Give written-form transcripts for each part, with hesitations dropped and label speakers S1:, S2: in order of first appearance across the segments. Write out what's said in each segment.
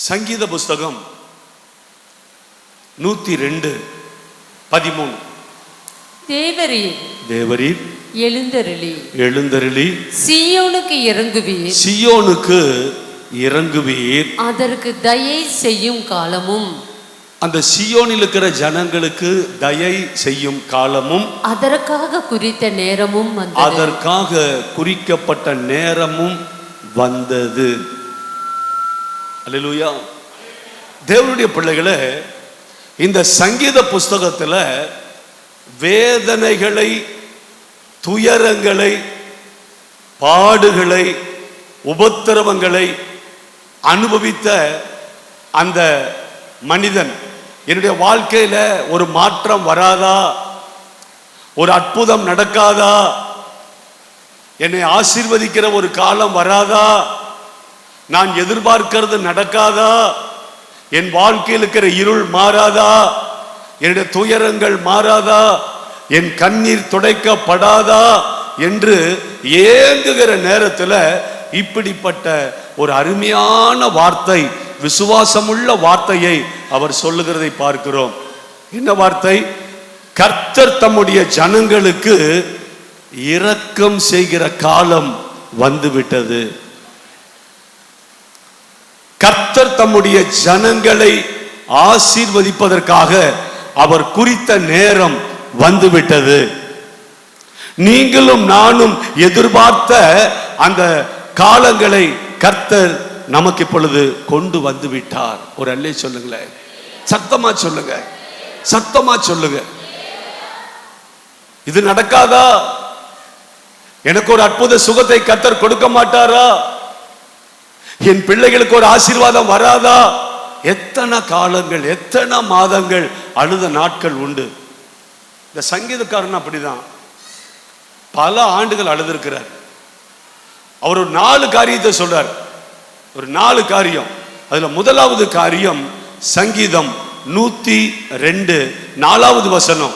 S1: சங்கீத புஸ்தகம் 102:13. தேவரீர் எழுந்தருளி
S2: சீயோனுக்கு
S1: இறங்குவீர்.
S2: அதற்கு தயை செய்யும் காலமும்,
S1: அந்த சீயோனில் இருக்கிற ஜனங்களுக்கு தயை செய்யும் காலமும்,
S2: அதற்காக
S1: குறிக்கப்பட்ட நேரமும் வந்தது. அல்லேலூயா. தேவனுடைய பிள்ளைகளே, இந்த சங்கீத புஸ்தகத்தில் வேதனைகளை, துயரங்களை, பாடுகளை, உபத்திரவங்களை அனுபவித்த அந்த மனிதன், என்னுடைய வாழ்க்கையில ஒரு மாற்றம் வராதா, ஒரு அற்புதம் நடக்காதா, என்னை ஆசீர்வதிக்கிற ஒரு காலம் வராதா, நான் எதிர்பார்க்கிறது நடக்காதா, என் வாழ்க்கையில் இருக்கிற இருள் மாறாதா, என்னுடைய துயரங்கள் மாறாதா, என் கண்ணீர் துடைக்கப்படாதா என்று ஏங்குகிற நேரத்தில் இப்படிப்பட்ட ஒரு அருமையான வார்த்தை, விசுவாசமுள்ள வார்த்தையை அவர் சொல்லுகிறதை பார்க்கிறோம். என்ன வார்த்தை? கர்த்தர் தம்முடைய ஜனங்களுக்கு இரக்கம் செய்கிற காலம் வந்துவிட்டது. கர்த்தர் தம்முடைய ஜனங்களை ஆசீர்வதிப்பதற்காக அவர் குறித்த நேரம் வந்துவிட்டது. நீங்களும் நானும் எதிர்பார்த்த அந்த காலங்களை கர்த்தர் நமக்கு இப்பொழுது கொண்டு வந்து விட்டார். ஒரு அல்லே சொல்லுங்களேன், சத்தமா சொல்லுங்க, சத்தமா சொல்லுங்க. இது நடக்காதா? எனக்கு ஒரு அற்புத சுகத்தை கர்த்தர் கொடுக்க மாட்டாரா? என் பிள்ளைகளுக்கு ஒரு ஆசீர்வாதம் வராதா? எத்தனை காலங்கள், எத்தனை மாதங்கள் அழுத நாட்கள் உண்டு. இந்த சங்கீதக்காரன் அப்படிதான் பல ஆண்டுகள் அழுதிருக்கிறார். அவர் ஒரு 4 காரியத்தை சொல்றார். ஒரு 4 காரியம். அதுல முதலாவது காரியம் சங்கீதம் 102 4வது வசனம்.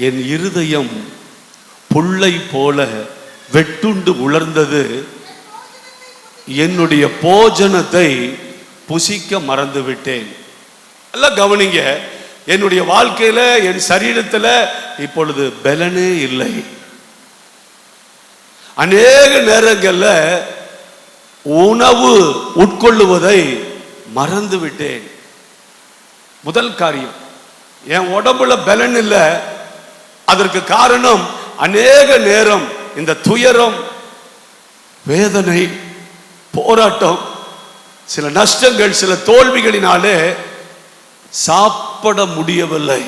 S1: என் இருதயம் புல்லை போல வெட்டுண்டு உலர்ந்தது, என்னுடைய போஜனத்தை புசிக்க மறந்து விட்டேன். எல்லாம் கவனிங்க, என்னுடைய வாழ்க்கையில, என் சரீரத்துல இப்பொழுது பலனே இல்லை. அநேக நேரங்கள்ல உணவு உட்கொள்ளுவதை மறந்து விட்டேன். முதல் காரியம், என் உடம்புல பலன் இல்லை. அதற்கு காரணம் அநேக நேரம் இந்த துயரம், வேதனை, போராட்டம், சில நஷ்டங்கள், சில தோல்விகளினாலே சாப்பிட முடியவில்லை.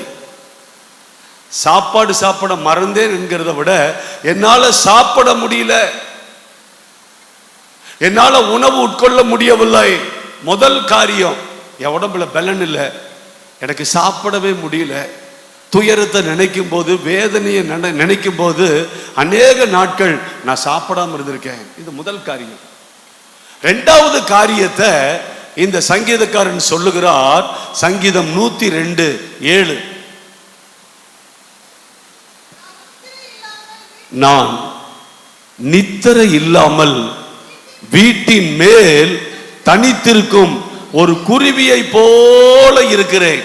S1: சாப்பாடு மறந்தேன் என்கிறத விட என்னால சாப்பிட முடியல, என்னால உணவு உட்கொள்ள முடியவில்லை. முதல் காரியம், என் உடம்புல பலன் இல்லை, எனக்கு சாப்பிடவே முடியல. துயரத்தை நினைக்கும் போது, வேதனையை நினைக்கும் போது அநேக நாட்கள் நான் சாப்பிடாம இருந்திருக்கேன். இது முதல் காரியம். 2வது காரியத்தை இந்த சங்கீதக்காரன் சொல்லுகிறார். சங்கீதம் 102:7. நான் நித்திரை இல்லாமல் வீட்டின் மேல் தனித்திருக்கும் ஒரு குருவியை போல இருக்கிறேன்.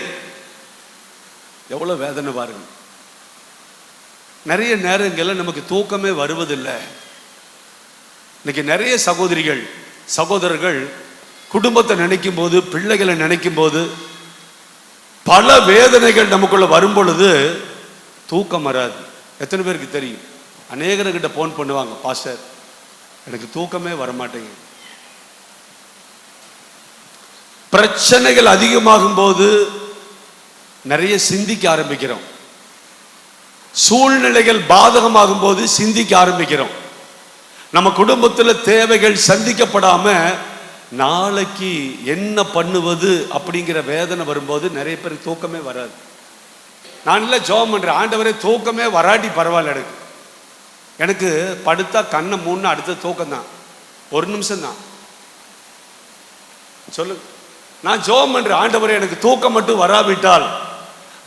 S1: எவ்வளவு வேதனை பாருங்க. நிறைய நேரங்களில் நமக்கு தூக்கமே வருவதில்லை. இன்னைக்கு நிறைய சகோதரிகள், சகோதரர்கள் குடும்பத்தை நினைக்கும் போது, பிள்ளைகளை நினைக்கும் போது, பல வேதனைகள் நமக்குள்ள வரும் பொழுது தூக்கம் வராது. எத்தனை பேருக்கு தெரியும்? அநேகர்கிட்ட போன் பண்ணுவாங்க, பாஸ்டர் எனக்கு தூக்கமே வரமாட்டேங்க. பிரச்சனைகள் அதிகமாகும் போது நிறைய சிந்திக்க ஆரம்பிக்கிறோம். சூழ்நிலைகள் பாதகமாகும் போது சிந்திக்க ஆரம்பிக்கிறோம். நம்ம குடும்பத்தில் தேவைகள் சந்திக்கப்படாம நாளைக்கு என்ன பண்ணுவது அப்படிங்கிற வேதனை வரும்போது நிறைய பேருக்கு தூக்கமே வராது. நான் இல்லை ஜெபம் பண்றேன், ஆண்டவரே தூக்கமே வராட்டி பரவாயில்ல, எனக்கு படுத்தா கண்ணை மூணு அடுத்த தூக்கம் தான், 1 நிமிஷம் தான். சொல்லு, நான் ஜெபம் பண்றேன், ஆண்டவரே எனக்கு தூக்கம் மட்டும் வராவிட்டால்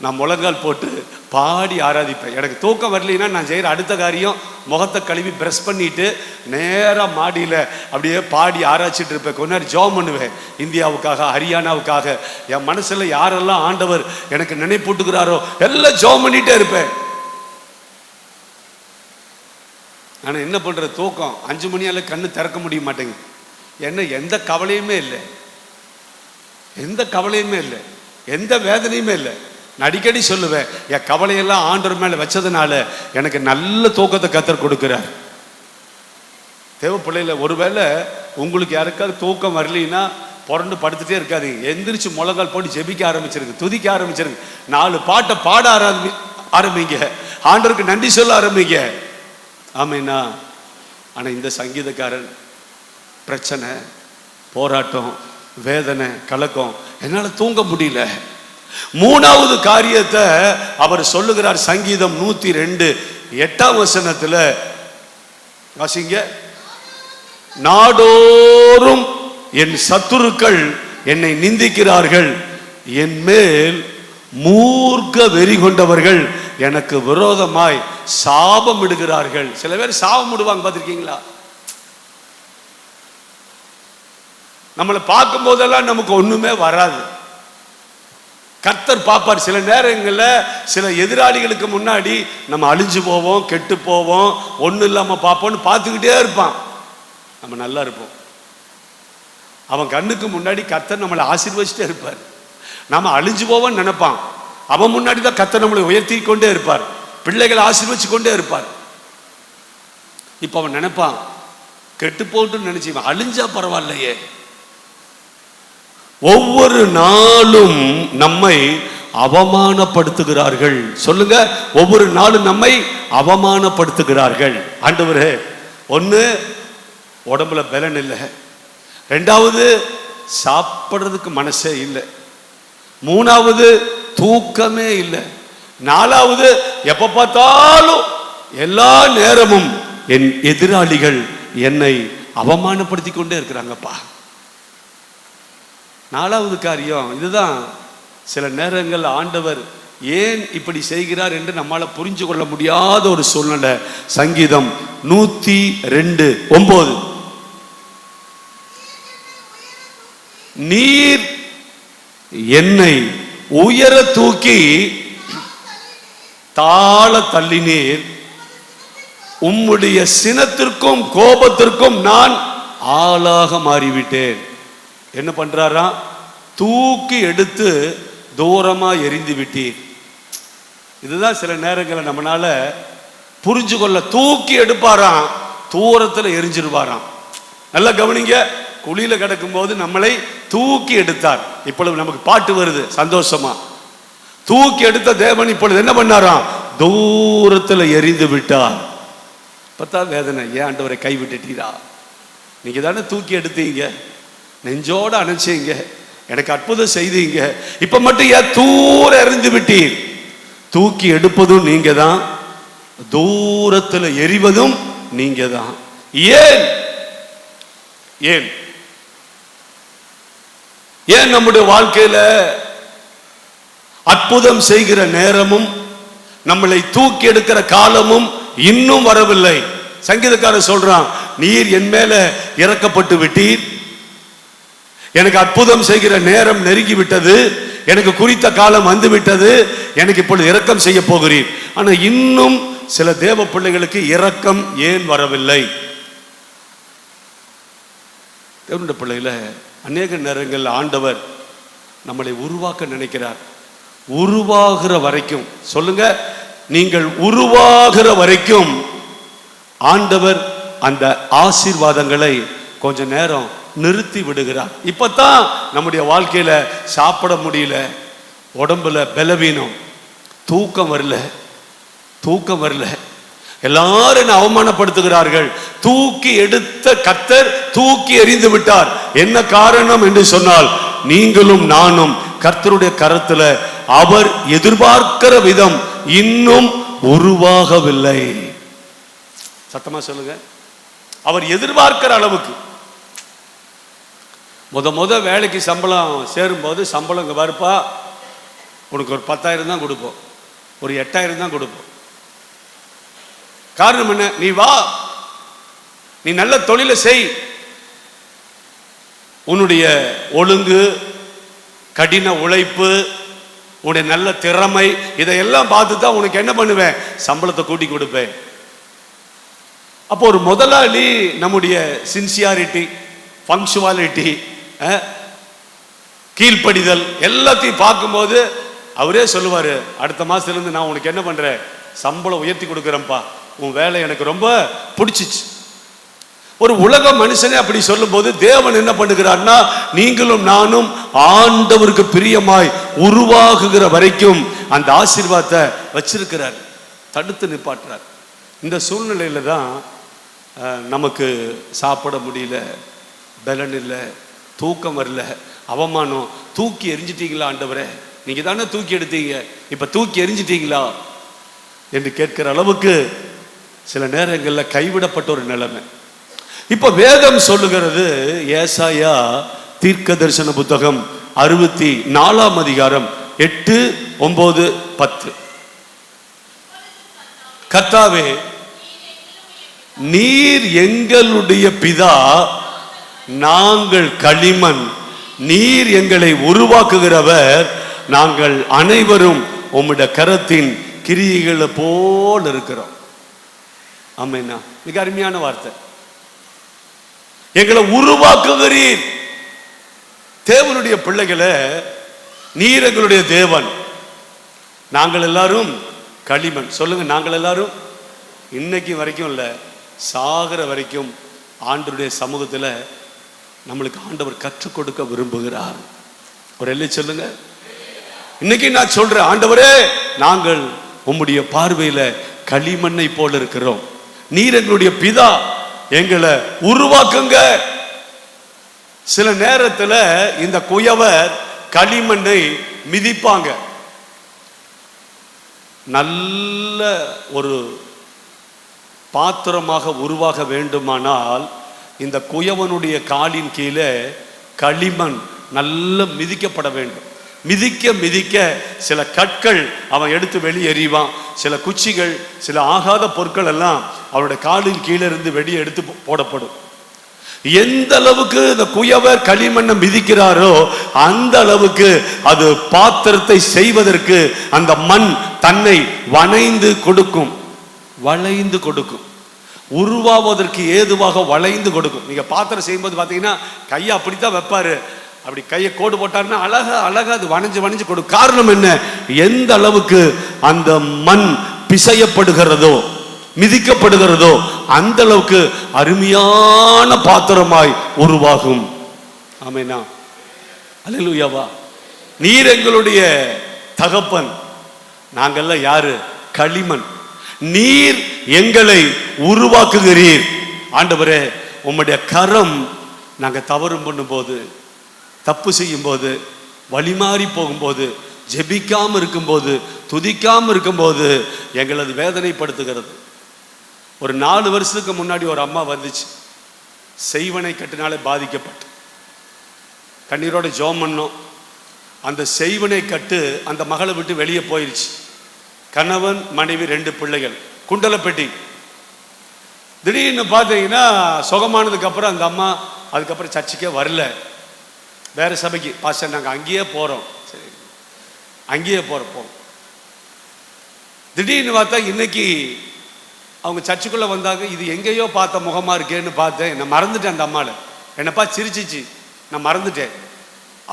S1: நான் முழங்கால் போட்டு பாடி ஆராதிப்பேன். எனக்கு தூக்கம் வரலைன்னா நான் செய்கிற அடுத்த காரியம் முகத்தை கழுவி ப்ரெஷ் பண்ணிட்டு நேராக மாடியில் அப்படியே பாடி ஆராய்ச்சிட்டு இருப்பேன். கொஞ்ச நேரம் ஜெபம் பண்ணுவேன். இந்தியாவுக்காக, ஹரியானாவுக்காக, என் மனசில் யாரெல்லாம் ஆண்டவர் எனக்கு நினைப்பூட்டுக்கிறாரோ எல்லாம் ஜெபம் பண்ணிகிட்டே இருப்பேன். ஆனால் என்ன பண்ணுற, தூக்கம் 5 மணியால் கண்ணு திறக்க முடிய மாட்டேங்குது. என்ன எந்த கவலையுமே இல்லை, எந்த கவலையுமே இல்லை, எந்த வேதனையுமே இல்லை. நான் அடிக்கடி சொல்லுவேன், என் கவலையெல்லாம் ஆண்டவர் மேலே வச்சதுனால எனக்கு நல்ல தூக்கத்தை கர்த்தர் கொடுக்கிறார். தேவ பிள்ளையில ஒருவேளை உங்களுக்கு யாருக்காவது தூக்கம் வரலைன்னா புரண்டு படுத்துட்டே இருக்காதீங்க. எந்திரிச்சு முழங்கால் போட்டு ஜெபிக்க ஆரம்பிச்சிருங்க, துதிக்க ஆரம்பிச்சிருங்க, 4 பாட்டை பாட ஆரம்பிங்க, ஆண்டவருக்கு நன்றி சொல்ல ஆரம்பிங்க. ஆமைனா. ஆனால் இந்த சங்கீதக்காரன் பிரச்சனை, போராட்டம், வேதனை, கலக்கம், என்னால் தூங்க முடியல. 3வது காரியத்தை அவர் சொல்லுகிறார். சங்கீதம் 102 8ஆம் வசனத்துல வாசிங்க. நாடோறும் என் சத்துருக்கள் என்னை நிந்திக்கிறார்கள், என் மேல் மூர்க்க வெறி கொண்டவர்கள் எனக்கு விரோதமாய் சாபம் இடுகிறார்கள். சில பேர் சாபம் இடுவாங்க, பார்த்திருக்கீங்களா? நம்மளை பார்க்கும் போதெல்லாம் நமக்கு ஒண்ணுமே வராது. கர்த்தர் பார்ப்பார். சில நேரங்களில் சில எதிராளிகளுக்கு முன்னாடி நம்ம அழிஞ்சு போவோம், கெட்டு போவோம், ஒன்றும் இல்லாமல் பார்ப்போம்னு பார்த்துக்கிட்டே இருப்பான். நம்ம நல்லா இருப்போம். அவன் கண்ணுக்கு முன்னாடி கர்த்தர் நம்மளை ஆசீர்வதிச்சுட்டே இருப்பார். நம்ம அழிஞ்சு போவோம்னு நினைப்பான். அவன் முன்னாடி தான் கர்த்தர் நம்மளை உயர்த்தி கொண்டே இருப்பார், பிள்ளைகளை ஆசீர்வதிச்சு கொண்டே இருப்பார். இப்போ அவன் நினைப்பான், கெட்டு போட்டுன்னு நினைச்சு அழிஞ்சா பரவாயில்லையே. ஒவ்வொரு நாளும் நம்மை அவமானப்படுத்துகிறார்கள். சொல்லுங்க, ஒவ்வொரு நாளும் நம்மை அவமானப்படுத்துகிறார்கள். ஆண்டவரே, ஒன்று உடம்புல பலன் இல்லை, 2வது சாப்பிட்றதுக்கு மனசே இல்லை, 3வது தூக்கமே இல்லை, 4வது எப்ப பார்த்தாலும் எல்லா நேரமும் என் எதிராளிகள் என்னை அவமானப்படுத்தி கொண்டே இருக்கிறாங்கப்பா. 4வது காரியம் இதுதான். சில நேரங்கள் ஆண்டவர் ஏன் இப்படி செய்கிறார் என்று நம்மால புரிஞ்சு கொள்ள முடியாத ஒரு சூழ்நிலை. சங்கீதம் 102 9. நீர் என்னை உயர தூக்கி தாழ தள்ளினீர், உம்முடைய சினத்திற்கும் கோபத்திற்கும் நான் ஆளாக மாறிவிட்டேன். என்ன பண்றாரா? தூக்கி எடுத்து தூரமா எரிந்து விட்டீர். இதுதான் சில நேரங்களில் நம்மளால புரிஞ்சு கொள்ள. தூக்கி எடுப்பாராம், தூரத்தில் எரிஞ்சிருவாராம். நல்லா கவனிங்க. குழியில கிடக்கும் போது நம்மளை தூக்கி எடுத்தார். இப்பொழுது நமக்கு பாட்டு வருது சந்தோஷமா. தூக்கி எடுத்த தேவன் இப்பொழுது என்ன பண்ணாராம்? தூரத்தில் எரிந்து விட்டார். பார்த்தா வேதனை. ஏன் ஆண்டவரை கை விட்டுட்டீரா? நீங்க தானே தூக்கி எடுத்தீங்க, நெஞ்சோட அணைச்சீங்க, எனக்கு அற்புதம் செய்தீங்க, இப்ப மட்டும் ஏன் தூர எறிந்து விட்டீர்? தூக்கி எடுப்பதும் நீங்க தான், தூரத்தில் எரிவதும் நீங்க தான். ஏன் ஏன் ஏன் நம்முடைய வாழ்க்கையில அற்புதம் செய்கிற நேரமும் நம்மளை தூக்கி எடுக்கிற காலமும் இன்னும் வரவில்லை? சங்கீதக்காரர் சொல்றான், நீர் என் மேல இறக்கப்பட்டு விட்டீர், எனக்கு அற்புதம் செய்கிற நேரம் நெருங்கி விட்டது, எனக்கு குறித்த காலம் வந்து விட்டது, எனக்கு இப்பொழுது இரக்கம் செய்ய போகிறீர். ஆனா இன்னும் சில தேவ பிள்ளைகளுக்கு இரக்கம் ஏன் வரவில்லை? தேவனுடைய பிள்ளைகளை அநேக நேரங்கள் ஆண்டவர் நம்மளை உருவாக்க நினைக்கிறார். உருவாகிற வரைக்கும், சொல்லுங்க, நீங்கள் உருவாகிற வரைக்கும் ஆண்டவர் அந்த ஆசீர்வாதங்களை கொஞ்ச நேரம் நிறுத்தி விடுகிறார். இப்பதான் நம்முடைய வாழ்க்கையில சாப்பிட முடியல, உடம்புல பலவீனம், தூக்கம் வரல, எல்லாரும் என்ன அவமானப்படுத்துகிறார்கள். தூக்கி எடுத்த கர்த்தர் தூக்கி எறிந்து விட்டார். என்ன காரணம் என்று சொன்னால், நீங்களும் நானும் கர்த்தருடைய கரத்துல அவர் எதிர்பார்க்கிற விதம் இன்னும் உருவாகவில்லை. சத்தமா சொல்லுங்க. அவர் எதிர்பார்க்கிற அளவுக்கு. முத வேலைக்கு சம்பளம் சேரும்போது, சம்பளம் இங்க வருப்பா, உனக்கு ஒரு 10,000 தான் கொடுப்போம், ஒரு 8,000 தான் கொடுப்போம். காரணம் என்ன? நீ வா, நீ நல்ல தொழிலை செய், உன்னுடைய ஒழுங்கு, கடின உழைப்பு, உன்னுடைய நல்ல திறமை, இதையெல்லாம் பார்த்து தான் உனக்கு என்ன பண்ணுவேன், சம்பளத்தை கூட்டி கொடுப்பேன். அப்போ ஒரு முதலாளி நம்முடைய சின்சியாரிட்டி, பங்க்சுவாலிட்டி, கீழ்ப்படிதல் எல்லாத்தையும் பார்க்கும்போது அவரே சொல்லுவாரு, அடுத்த மாசத்துலேருந்து நான் உனக்கு என்ன பண்றேன், சம்பளம் உயர்த்தி கொடுக்குறேன்ப்பா, உன் வேலை எனக்கு ரொம்ப பிடிச்சிச்சு. ஒரு உலக மனுஷனே அப்படி சொல்லும் போது தேவன் என்ன பண்ணுகிறார்னா, நீங்களும் நானும் ஆண்டவருக்கு பிரியமாய் உருவாகுகிற வரைக்கும் அந்த ஆசீர்வாதத்தை வச்சிருக்கிறார், தடுத்து நிப்பாட்டுறார். இந்த சூழ்நிலையில தான் நமக்கு சாப்பிட முடியல, பலன் இல்லை, தூக்கம் வரல, அவமானம். தூக்கி எரிஞ்சிட்டீங்களா ஆண்டவரே, நீங்க தானே தூக்கி எடுத்தீங்க, இப்ப தூக்கி எரிஞ்சிட்டீங்களா என்று கேட்கிற அளவுக்கு சில நேரங்களில் கைவிடப்பட்ட ஒரு நிலைமை. இப்ப வேதம் சொல்லுகிறது, ஏசாயா தீர்க்க தரிசன புத்தகம் 64 அதிகாரம் 8, 9, 10. கர்த்தாவே, நீர் எங்களுடைய பிதா, நாங்கள் களிமண், நீர் எங்களை உருவாக்குகிறவர், நாங்கள் அனைவரும் உம்முடைய கரத்தின் கிரியைகளை போல் இருக்கிறோம். ஆமென். மிக அருமையான வார்த்தை. எங்களை உருவாக்குகிறீர். தேவனுடைய பிள்ளைகளை, நீர் எங்களுடைய தேவன், நாங்கள் எல்லாரும் களிமண். சொல்லுங்க, நாங்கள் எல்லாரும் இன்னைக்கு வரைக்கும் இல்லை, சாகிற வரைக்கும் ஆண்டவருடைய சமூகத்தில் நம்மளுக்கு ஆண்டவர் கற்றுக் கொடுக்க விரும்புகிறார். ஒரு எல்லை சொல்லுங்க. இன்னைக்கு நான் சொல்றேன், ஆண்டவரே, நாங்கள் உம்முடைய பார்வையில களிமண்ணை போல இருக்கிறோம், நீர் எங்களுடைய பிதா, எங்களை உருவாக்குங்க. சில நேரத்தில் இந்த குயவர் களிமண்ணை மிதிப்பாங்க. நல்ல ஒரு பாத்திரமாக உருவாக வேண்டுமானால் இந்த குயவனுடைய காலின் கீழே களிமண் நல்ல மிதிக்கப்பட வேண்டும். மிதிக்க மிதிக்க சில கற்கள் அவன் எடுத்து வெளியேறிவான், சில குச்சிகள், சில ஆகாத பொருட்கள் எல்லாம் அவனுடைய காலின் கீழே இருந்து வெளியே எடுத்து போடப்படும். எந்த அளவுக்கு இந்த குயவர் களிமண்ணை மிதிக்கிறாரோ அந்த அளவுக்கு அது பாத்திரத்தை செய்வதற்கு அந்த மண் தன்னை வளைந்து கொடுக்கும், வளைந்து கொடுக்கும், உருவாவதற்கு ஏதுவாக வளைந்து கொடுக்கும். நீங்க பாத்திரம் செய்யும்போது பார்த்தீங்கன்னா கையை அப்படித்தான் வைப்பாரு, அப்படி கையை கோடு போட்டாருன்னா அழகா அழகா அது வளைஞ்சு வளைஞ்சு கொடுக்கும். காரணம் என்ன? எந்த அளவுக்கு அந்த மண் பிசையப்படுகிறதோ, மிதிக்கப்படுகிறதோ அந்த அளவுக்கு அருமையான பாத்திரமாய் உருவாகும். ஆமென். அல்லேலூயாவா. நீர் எங்களுடைய தகப்பன், நாங்கள்லாம் யாரு? களிமண். நீர் எங்களை உருவாக்குகிறீர். ஆண்டவரே, உம்முடைய கரம் நாங்க தவறு பண்ணும்போது, தப்பு செய்யும் போது, வழிமாறி போகும்போது, ஜெபிக்காம இருக்கும்போது, துதிக்காம இருக்கும்போது எங்களது வேதனைப்படுத்துகிறது. ஒரு 4 வருஷத்துக்கு முன்னாடி ஒரு அம்மா வந்துச்சு, செய்வனை கட்டினாலே பாதிக்கப்பட்டு கண்ணீரோட ஜெபம் பண்ணோம். அந்த செய்வனை கட்டு அந்த மகளை விட்டு வெளியே போயிருச்சு. கணவன், மனைவி, 2 பிள்ளைகள், குண்டலப்பட்டி. திடீர்னு பார்த்தீங்கன்னா சுகமானதுக்கு அப்புறம் அந்த அம்மா அதுக்கப்புறம் சர்ச்சுக்கே வரல, வேற சபைக்கு. பாஸ்டர், நாங்கள் அங்கேயே போறோம். சரி, அங்கேயே போறோம். திடீர்னு பார்த்தா இன்னைக்கு அவங்க சர்ச்சுக்குள்ள வந்தாங்க. இது எங்கேயோ பார்த்த முகமா இருக்கேன்னு பார்த்தேன், நான் மறந்துட்டேன். அந்த அம்மாவை என்னப்பா சிரிச்சிச்சு, நான் மறந்துட்டேன்.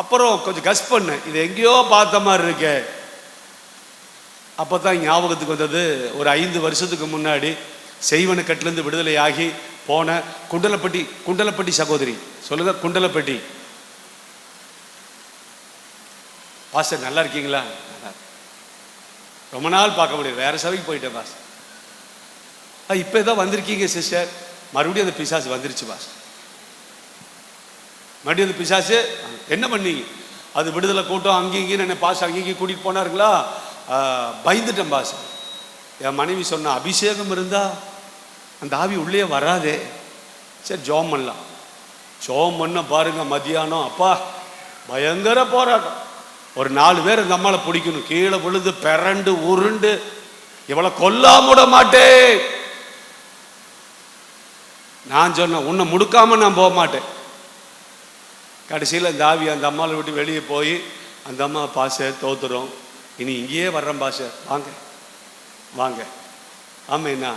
S1: அப்புறம் கொஞ்சம் கஸ் பண்ணேன், இது எங்கேயோ பார்த்த மாதிரி இருக்கே. அப்போதான் ஞாபகத்துக்கு வந்தது, ஒரு 5 வருஷத்துக்கு முன்னாடி செய்வன கட்டிலேருந்து விடுதலை ஆகி போன குண்டலப்பட்டி சகோதரி. சொல்லுங்க, குண்டலப்பட்டி. பாஸ்டர் நல்லா இருக்கீங்களா? ரொம்ப நாள் பார்க்க முடியாது, வேற சபைக்கு போயிட்டேன் பாஸ். இப்போ தான் வந்திருக்கீங்க சிஸ்டர். மறுபடியும் அந்த பிசாசு வந்துருச்சு பாஸ். மறுபடியும் அந்த பிசாசு என்ன பண்ணீங்க? அது விடுதலை கூட்டம் அங்கேயும் இங்கேயும் என்ன பாஸ் அங்கேயும் கூட்டிகிட்டு போனாருங்களா, பயந்துட்டேன் பாஸ். என் மனைவி சொன்ன, அபிஷேகம் இருந்தா அந்த ஆவி உள்ளே வராதே. சரி, ஜோம் பண்ணலாம். ஜோம் பண்ண பாருங்க, மதியானம் அப்பா பயங்கர போராட்டம். ஒரு 4 பேர் இந்த அம்மாவை பிடிக்கணும், கீழே விழுந்து பிறண்டு உருண்டு இவளை கொல்லாம விட மாட்டேன். நான் சொன்னேன், உன்னை முடுக்காம நான் போக மாட்டேன். கடைசியில் இந்த ஆவி அந்த அம்மாவை விட்டு வெளியே போய் அந்த அம்மா பாச தோத்துறோம், இனி இங்கேயே வர்றேன் பாச, வாங்க வாங்க. ஆமைண்ணா,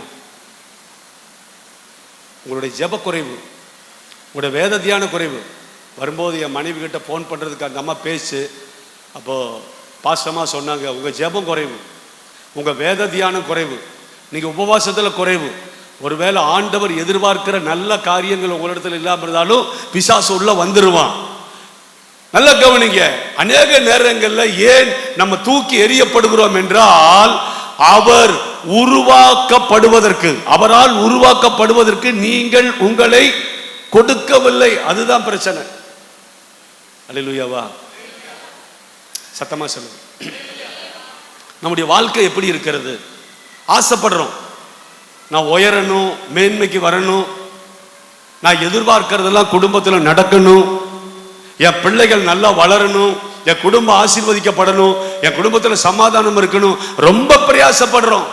S1: உங்களுடைய ஜெப குறைவு, உங்களுடைய வேத தியான குறைவு. வரும்போது என் மனைவி கிட்ட ஃபோன் பண்ணுறதுக்கு அந்த அம்மா பேசு. அப்போது பாசமாக சொன்னாங்க, உங்கள் ஜெபம் குறைவு, உங்கள் வேத தியானம் குறைவு, நீங்கள் உபவாசத்தில் குறைவு. ஒருவேளை ஆண்டவர் எதிர்பார்க்கிற நல்ல காரியங்கள் உங்களிடத்தில் இல்லாமல் இருந்தாலும் பிசாசு உள்ள வந்துடுவான். நல்ல கவனிங்க. அநேக நேரங்களில் ஏன் நம்ம தூக்கி எறியப்படுகிறோம் என்றால், அவர் உருவாக்கப்படுவதற்கு, அவரால் உருவாக்கப்படுவதற்கு நீங்கள் உங்களை கொடுக்கவில்லை. அதுதான் பிரச்சனை. அல்லேலூயாவா? சத்தமா சொல்லுங்க. நம்முடைய வாழ்க்கை எப்படி இருக்கிறது? ஆசைப்படுறோம், நான் உயரணும், மேன்மைக்கு வரணும், நான் எதிர்பார்க்கிறதெல்லாம் குடும்பத்தில் நடக்கணும், என் பிள்ளைகள் நல்லா வளரணும், என் குடும்பம் ஆசீர்வதிக்கப்படணும், என் குடும்பத்தில் சமாதானம் இருக்கணும். ரொம்ப பிரயாசப்படுறோம்,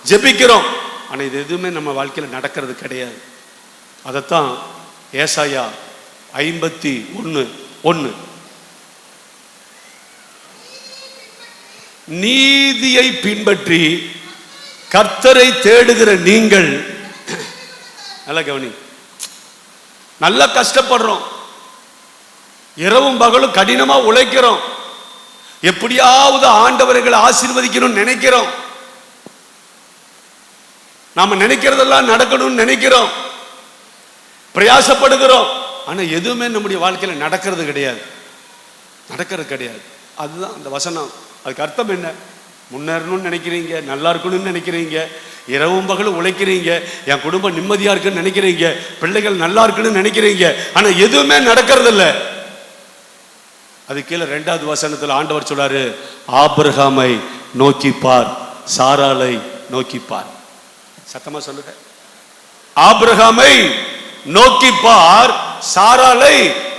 S1: ஜெபிக்கிறோம், ஆனால் இது எதுவுமே நம்ம வாழ்க்கையில் நடக்கிறது கிடையாது. அதைத்தான் ஏசாயா 51:1, நீதியை பின்பற்றி கர்த்தரை தேடுகிற நீங்கள், நல்ல கவனி, நல்லா கஷ்டப்படுறோம், இரவும் பகலும் கடினமா உழைக்கிறோம், எப்படியாவது ஆண்டவர்களை ஆசீர்வதிக்கணும்னு நினைக்கிறோம், நாம நினைக்கிறதெல்லாம் நடக்கணும்னு நினைக்கிறோம், பிரயாசப்படுகிறோம், ஆனா எதுவுமே நம்முடைய வாழ்க்கையில நடக்கிறது கிடையாது, நடக்கிறது கிடையாது. அதுதான் அந்த வசனம். அதுக்கு அர்த்தம் என்ன? முன்னேறணும்னு நினைக்கிறீங்க, நல்லா இருக்கணும்னு நினைக்கிறீங்க, இரவும் பகலும் உழைக்கிறீங்க, என் குடும்பம் நிம்மதியா இருக்குன்னு நினைக்கிறீங்க, பிள்ளைகள் நல்லா இருக்குன்னு நினைக்கிறீங்க, ஆனா எதுவுமே நடக்கிறது இல்லை. அது கீழே 2வது வசனத்தில் ஆண்டவர் சொல்றாரு, ஆபிரகாமை நோக்கிப்பார், சாராளை நோக்கிப்பார். சத்தமா சொல்லுங்க. ஆபிரகாமை நோக்கிப்பார், சாராளை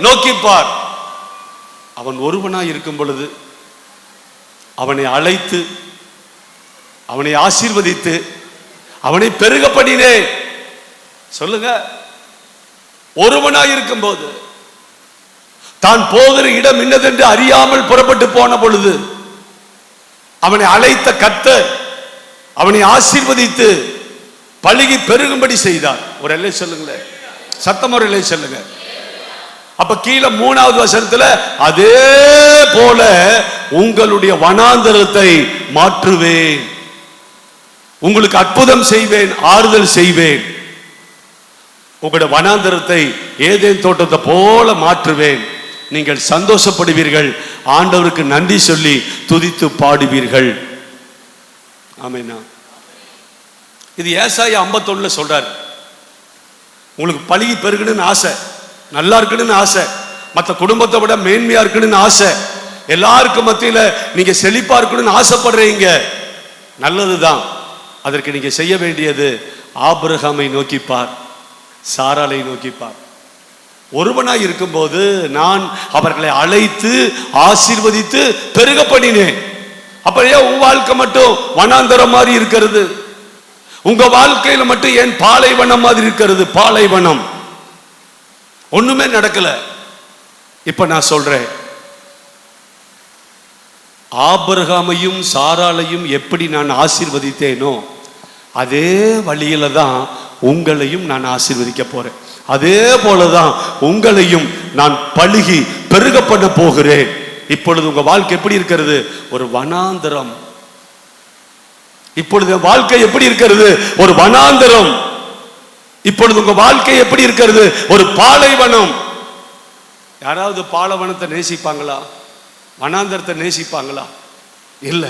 S1: நோக்கிப்பார். அவன் ஒருவனாய் இருக்கும் பொழுது அவனை அழைத்து, அவனை ஆசீர்வதித்து, அவனை பெருக பண்ணினேன். சொல்லுங்க. ஒருவனாய் இருக்கும் போது, தான் போகிற இடம் என்னதென்று அறியாமல் புறப்பட்டு போன பொழுது அவனை அழைத்த கர்த்தர் அவனை ஆசீர்வதித்து பலுகி பெருகும்படி செய்தார். ஒரு எல்லை சொல்லுங்களேன், சத்தம் ஒரு எல்லை சொல்லுங்க. அப்ப கீழே 3வது வசனத்துல, அதே போல உங்களுடைய வனாந்தரத்தை மாற்றுவேன், உங்களுக்கு அற்புதம் செய்வேன், ஆறுதல் செய்வேன், உங்களுடைய வனாந்தரத்தை ஏதேன் தோட்டத்தை போல மாற்றுவேன், நீங்கள் சந்தோஷப்படுவீர்கள், ஆண்டவருக்கு நன்றி சொல்லி துதித்து பாடுவீர்கள். ஆமென். இது ஏசாயா 51 சொல்றாரு. உங்களுக்கு பலுகி பெருகணும்னு ஆசை, நல்லா இருக்கணும்னு ஆசை, மற்ற குடும்பத்தை விட மேன்மையா இருக்கணும்னு ஆசை, எல்லாருக்கும் மத்தியில நீங்க செழிப்பா இருக்கணும்னு ஆசைப்படுறீங்க, நல்லதுதான். அதற்கு நீங்க செய்ய வேண்டியது, ஆபிரகாமை நோக்கிப்பார், சாராளை நோக்கிப்பார். ஒருவனாய் இருக்கும்போது நான் அவர்களை அழைத்து ஆசீர்வதித்து பெருக பண்ணினேன். அப்படியே உங்க வாழ்க்கை மட்டும் வனாந்தரம் மாதிரி இருக்கிறது? உங்க வாழ்க்கையில மட்டும் ஏன் பாலைவனம் மாதிரி இருக்கிறது? பாலைவனம், ஒண்ணுமே நடக்கல. இப்ப நான் சொல்றேன், ஆபிரகாமையும் சாராளையும் எப்படி நான் ஆசீர்வதித்தேனோ அதே வழியில தான் உங்களையும் நான் ஆசீர்வதிக்க போறேன். அதே போலதான் உங்களையும் நான் பலுகி பெருக பண்ண போகிறேன். இப்பொழுது உங்க வாழ்க்கை எப்படி இருக்கிறது? ஒரு வனாந்தரம். இப்பொழுது வாழ்க்கை எப்படி இருக்கிறது? ஒரு வனாந்தரம். இப்பொழுது உங்க வாழ்க்கை எப்படி இருக்கிறது? ஒரு பாலைவனம். யாராவது பாலைவனத்தை நேசிப்பாங்களா? வனாந்தரத்தை நேசிப்பாங்களா? இல்ல.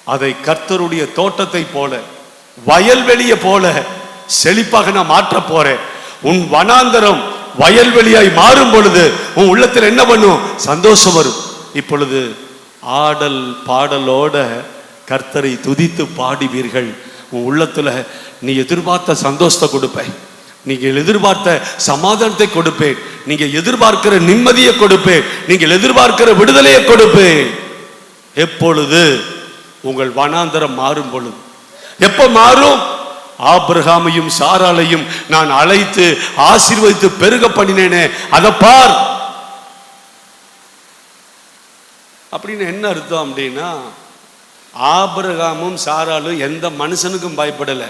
S1: அதை கர்த்தருடைய தோட்டத்தை போல, வயல்வெளியை போல செழிப்பாக நான் மாற்ற போறேன். உன் வனாந்தரம் வயல்வெளியாய் மாறும் பொழுது உன் உள்ளத்தில் என்ன பண்ணும்? சந்தோஷம் வரும். இப்பொழுது ஆடல் பாடலோட கர்த்தரை துதித்து பாடுவீர்கள். உன் உள்ளத்துல நீ எதிர்பார்த்த சந்தோஷத்தை கொடுப்பேன், நீங்கள் எதிர்பார்த்த சமாதானத்தை கொடுப்பேன், நீங்க எதிர்பார்க்கிற நிம்மதியை கொடுப்பேன், நீங்கள் எதிர்பார்க்கிற விடுதலையை கொடுப்பேன். எப்பொழுது? உங்கள் வனாந்தரம் மாறும் பொழுது. எப்ப மாறும்? ஆபிரகாமையும் சாராளையும் நான் அழைத்து ஆசீர்வதித்து பெருக பண்ணினேனே, அதை பார். அப்படின்னு என்ன அர்த்தம் அப்படின்னா, ஆபிரகாமும் சாராளும் எந்த மனுஷனுக்கும் பயப்படலை.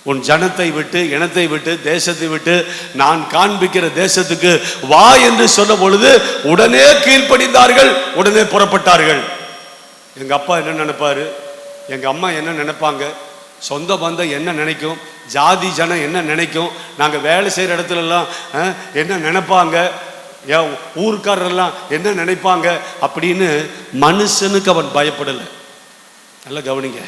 S1: உன் ஜனத்தை விட்டு, இனத்தை விட்டு, தேசத்தை விட்டு நான் காண்பிக்கிற தேசத்துக்கு வா என்று சொன்ன பொழுது உடனே கீழ்ப்படிந்தார்கள், உடனே புறப்பட்டார்கள். எங்க அப்பா என்ன நினைப்பாரு, எங்க அம்மா என்ன நினைப்பாங்க, சொந்த பந்தம் என்ன நினைக்கும், ஜாதி ஜனம் என்ன நினைக்கும், நாங்க வேலை செய்யற இடத்துல எல்லாம் என்ன நினைப்பாங்க, ஊர்க்காரரெல்லாம் என்ன நினைப்பாங்க அப்படின்னு மனுஷனுக்கு அவன் பயப்படலை. நல்லா கவனிங்க.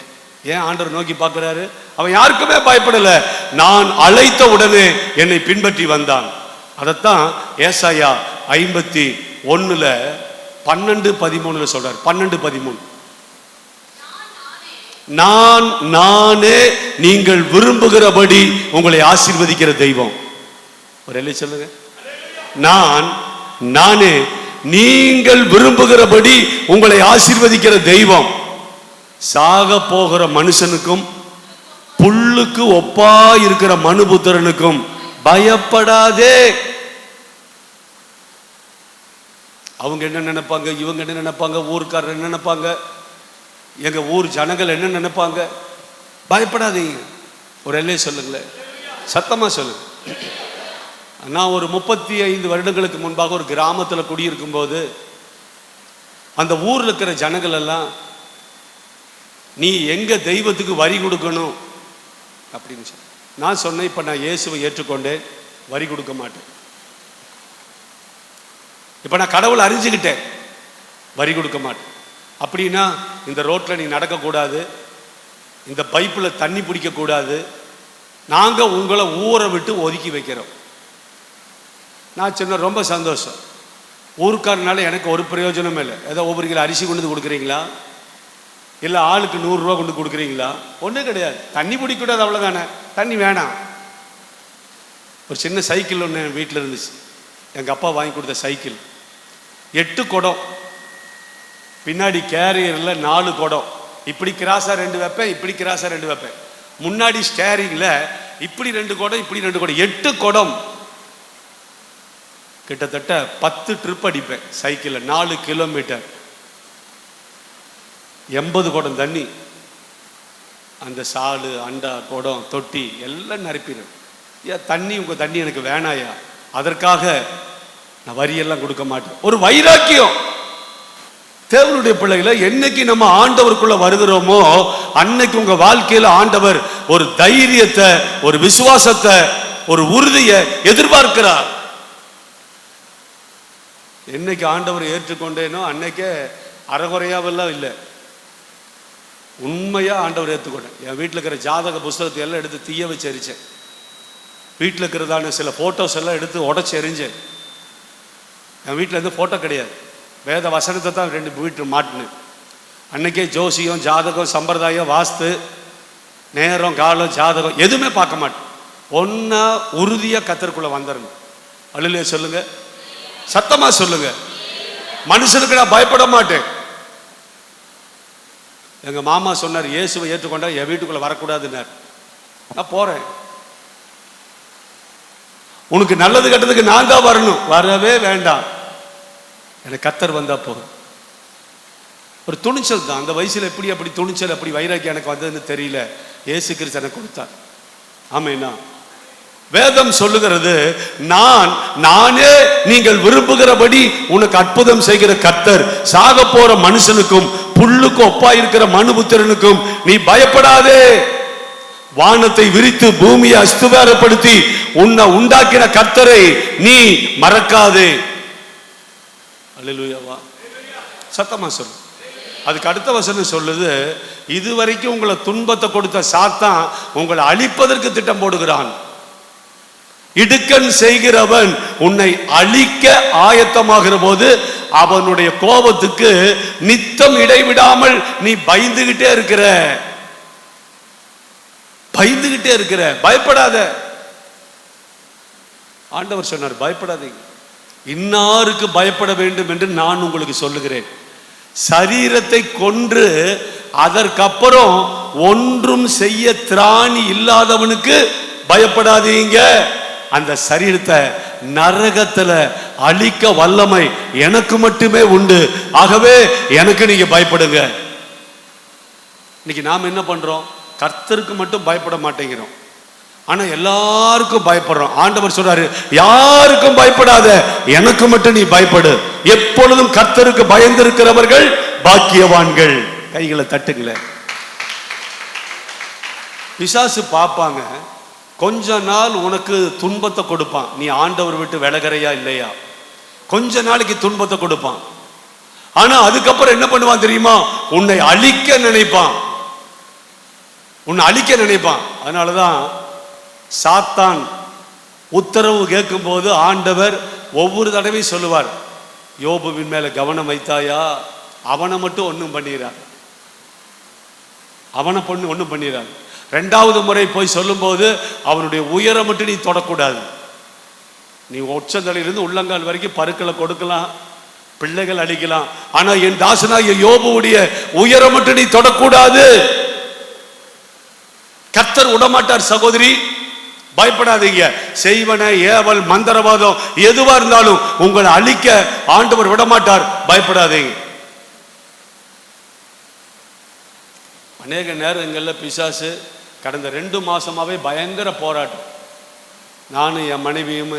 S1: ஏன் ஆண்டவர் நோக்கி பார்க்கிறாரு? அவன் யாருக்குமே பயப்படல. நான் அழைத்த உடனே என்னை பின்பற்றி வந்தான். அதைத்தான் ஏசாயா 51:12-13 சொல்றார். 12:13 நான் நானே நீங்கள் விரும்புகிறபடி உங்களை ஆசீர்வதிக்கிற தெய்வம். ஒரு எல்லை சொல்லுங்க. நான் நானே நீங்கள் விரும்புகிறபடி உங்களை ஆசீர்வதிக்கிற தெய்வம். சாக போகிற மனுஷனுக்கும் புல்லுக்கு ஒப்பா இருக்கிற மனுபுத்திரனுக்கும் பயப்படாதே. அவங்க என்ன நினைப்பாங்க, இவங்க என்ன நினைப்பாங்க, ஊர்க்காரர் என்ன நினைப்பாங்க, எங்க ஊர் ஜனங்கள் என்ன நினைப்பாங்க, பயப்படாதீங்க. ஒரு எல்லையை சொல்லுங்களேன், சத்தமா சொல்லுங்க. நான் ஒரு 35 வருடங்களுக்கு முன்பாக ஒரு கிராமத்தில் குடியிருக்கும் போது அந்த ஊர்ல இருக்கிற ஜனங்கள் எல்லாம் நீ எங்க தெய்வத்துக்கு வரி கொடுக்கணும் அப்படின்னு சொன்ன. நான் சொன்னேன், இப்ப நான் இயேசுவை ஏற்றுக்கொண்டேன், வரி கொடுக்க மாட்டேன். இப்ப நான் கடவுளை அறிஞ்சுக்கிட்டேன், வரி கொடுக்க மாட்டேன். அப்படின்னா இந்த ரோட்ல நீ நடக்கக்கூடாது, இந்த பைப்புல தண்ணி பிடிக்க கூடாது, நாங்க உங்களை ஊரை விட்டு ஒதுக்கி வைக்கிறோம். நான் சொன்ன ரொம்ப சந்தோஷம். ஊருக்காரனால எனக்கு ஒரு பிரயோஜனமே இல்லை. ஏதோ ஒவ்வொரு கிலோ அரிசி கொண்டு கொடுக்குறீங்களா, இல்லை ஆளுக்கு 100 ரூபா கொண்டு கொடுக்குறீங்களா, ஒன்றும் கிடையாது. தண்ணி பிடிக்கூடாது, அவ்வளோதானே. தண்ணி வேணாம். ஒரு சின்ன சைக்கிள் ஒன்று வீட்டில் இருந்துச்சு, எங்கள் அப்பா வாங்கி கொடுத்த சைக்கிள். 8 குடம், பின்னாடி கேரியரில் 4 குடம், இப்படி கிராஸாக 2 வைப்பேன், இப்படி கிராஸாக 2 வைப்பேன். முன்னாடி ஸ்டேரிங்கில் இப்படி 2 குடம், இப்படி 2 குடம், 8 குடம். கிட்டத்தட்ட 10 ட்ரிப் அடிப்பேன் சைக்கிளில், 4 கிலோமீட்டர், 80 குடம் தண்ணி. அந்த சாலு, அண்டா, குடம், தொட்டி எல்லாம் நிரப்பிடும். ஏன் தண்ணி, உங்க தண்ணி எனக்கு வேணாயா, அதற்காக நான் வரியெல்லாம் கொடுக்க மாட்டேன். ஒரு வைராக்கியம். தேவனுடைய பிள்ளைகளை என்னைக்கு நம்ம ஆண்டவருக்குள்ள வருகிறோமோ அன்னைக்கு உங்க வாழ்க்கையில ஆண்டவர் ஒரு தைரியத்தை, ஒரு விசுவாசத்தை, ஒரு உறுதியை எதிர்பார்க்கிறார். என்னைக்கு ஆண்டவரை ஏற்றுக்கொண்டேனோ அன்னைக்கே அறகுறையாவெல்லாம் இல்லை, உண்மையா ஆண்டவர் ஏற்றுக்கொண்டேன். என் வீட்டில் இருக்கிற ஜாதக புஸ்தகத்தை எல்லாம் எடுத்து தீய வச்சு எரிச்சேன். வீட்டில் இருக்கிறதான சில போட்டோஸ் எல்லாம் எடுத்து உடச்சி எரிஞ்சேன். என் வீட்டில் இருந்து போட்டோ கிடையாது, வேத வசனத்தை தான் 2 வீட்டு மாட்டினேன். அன்னைக்கே ஜோசியம், ஜாதகம், சம்பிரதாயம், வாஸ்து, நேரம், காலம், ஜாதகம் எதுவுமே பார்க்க மாட்டேன். ஒன்னா உறுதியா கத்தருக்குள்ள வந்துடணும். அல்லேலூயா சொல்லுங்க, சத்தமா சொல்லுங்க. மனுஷனுக்கு நான் பயப்பட மாட்டேன். எங்க மாமா சொன்னார், இயேசுவை ஏற்றுக்கொண்டா என் வீட்டுக்குள்ள வரக்கூடாதுன்னார். நான் போறேன். உனக்கு நல்லது கெட்டதுக்கு நான் தான் வரணும், வரவே வேண்டாம், எனக்கு கத்தர் வந்தா போதும். ஒரு துணிச்சல் தான். அந்த வயசுல எப்படி அப்படி துணிச்சல், அப்படி வைராக்கியம் எனக்கு வந்ததுன்னு தெரியல. இயேசு கிறிஸ்து எனக்கு கொடுத்தார். ஆமென். வேதம் சொல்லுகிறது, நான் நானே நீங்கள் விரும்புகிறபடி உனக்கு அற்புதம் செய்கிற கர்த்தர். சாக போற மனுஷனுக்கும் புல்லுக்கு ஒப்பா இருக்கிற மனுபுத்திரனுக்கும் நீ பயப்படாதே. வானத்தை விரித்து பூமியை அஸ்திவாரப்படுத்தி உன்னை உண்டாக்கின கர்த்தரை நீ மறக்காதே. அல்லேலூயாவா, சத்தமா சொல்லு. அதுக்கு அடுத்த வசனம் சொல்லுது, இதுவரைக்கும் உங்களை துன்பத்தை கொடுத்த சாத்தான் உங்களை அழிப்பதற்கு திட்டம் போடுகிறான். இடுக்கன் செய்கிறவன் உன்னை அழிக்க ஆயத்தமாகிற போது அவனுடைய கோபத்துக்கு நித்தம் இடைவிடாமல் நீ பயந்துகிட்டே இருக்கிற, பயந்துகிட்டே இருக்கிற. பயப்படாத. ஆண்டவர் சொன்னார், பயப்படாதீங்க. இன்னாருக்கு பயப்பட வேண்டும் என்று நான் உங்களுக்கு சொல்லுகிறேன். சரீரத்தை கொன்று அதற்கப்புறம் ஒன்றும் செய்ய திராணி இல்லாதவனுக்கு பயப்படாதீங்க. அந்த சரீரத்தை நரகத்துல அழிக்க வல்லமை எனக்கு மட்டுமே உண்டு. ஆகவே எனக்கு நீங்க பயப்படுங்க. இன்னைக்கு நாம் என்ன பண்றோம்? கர்த்தருக்கு மட்டும் பயப்பட மாட்டேங்கிறோம், ஆனா எல்லாருக்கும் பயப்படுறோம். ஆண்டவர் சொல்றாரு, யாருக்கும் பயப்படாத, எனக்கு மட்டும் நீ பயப்படு. எப்பொழுதும் கர்த்தருக்கு பயந்திருக்கிறவர்கள் பாக்கியவான்கள். கைகளை தட்டுங்களேன். பிசாசு பார்ப்பாங்க, கொஞ்ச நாள் உனக்கு துன்பத்தை கொடுப்பான். நீ ஆண்டவர் விட்டு விலகறையா இல்லையா? கொஞ்ச நாளைக்கு துன்பத்தை கொடுப்பான். ஆனா அதுக்கப்புறம் என்ன பண்ணுவான் தெரியுமா? உன்னை அழிக்க நினைப்பான், உன்னை அழிக்க நினைப்பான். அதனாலதான் சாத்தான் உத்தரவு கேட்கும் போது ஆண்டவர் ஒவ்வொரு தடவையும் சொல்லுவார், யோபுவின் மேல கவனம் வைத்தாயா? அவனை மட்டும் ஒன்றும் பண்ணிடுறார், அவனை பொண்ணு ஒன்றும் பண்ணிடுறார். ரெண்டாவது முறை போய் சொல்லும் போது அவனுடைய உயரை மட்டும் நீ தொடக்கூடாது. நீ உச்சந்தலையிலிருந்து உள்ளங்கால் வரைக்கும் பருக்களை கொடுக்கலாம், பிள்ளைகள் அடிக்கலாம், ஆனா என் தாசனாகிய யோபுவுடைய உயரை மட்டும் நீ தொடக்கூடாது. கர்த்தர் விடமாட்டார். சகோதரி, பயப்படாதீங்க. செய்வன, ஏவல், மந்திரவாதம் எதுவா இருந்தாலும் உங்களை அழிக்க ஆண்டவர் விடமாட்டார். பயப்படாதீங்க. அநேக நேரங்களில் பிசாசு கடந்த 2 மாசமாவே பயங்கர போராட்டம். நானும் என் மனைவியும்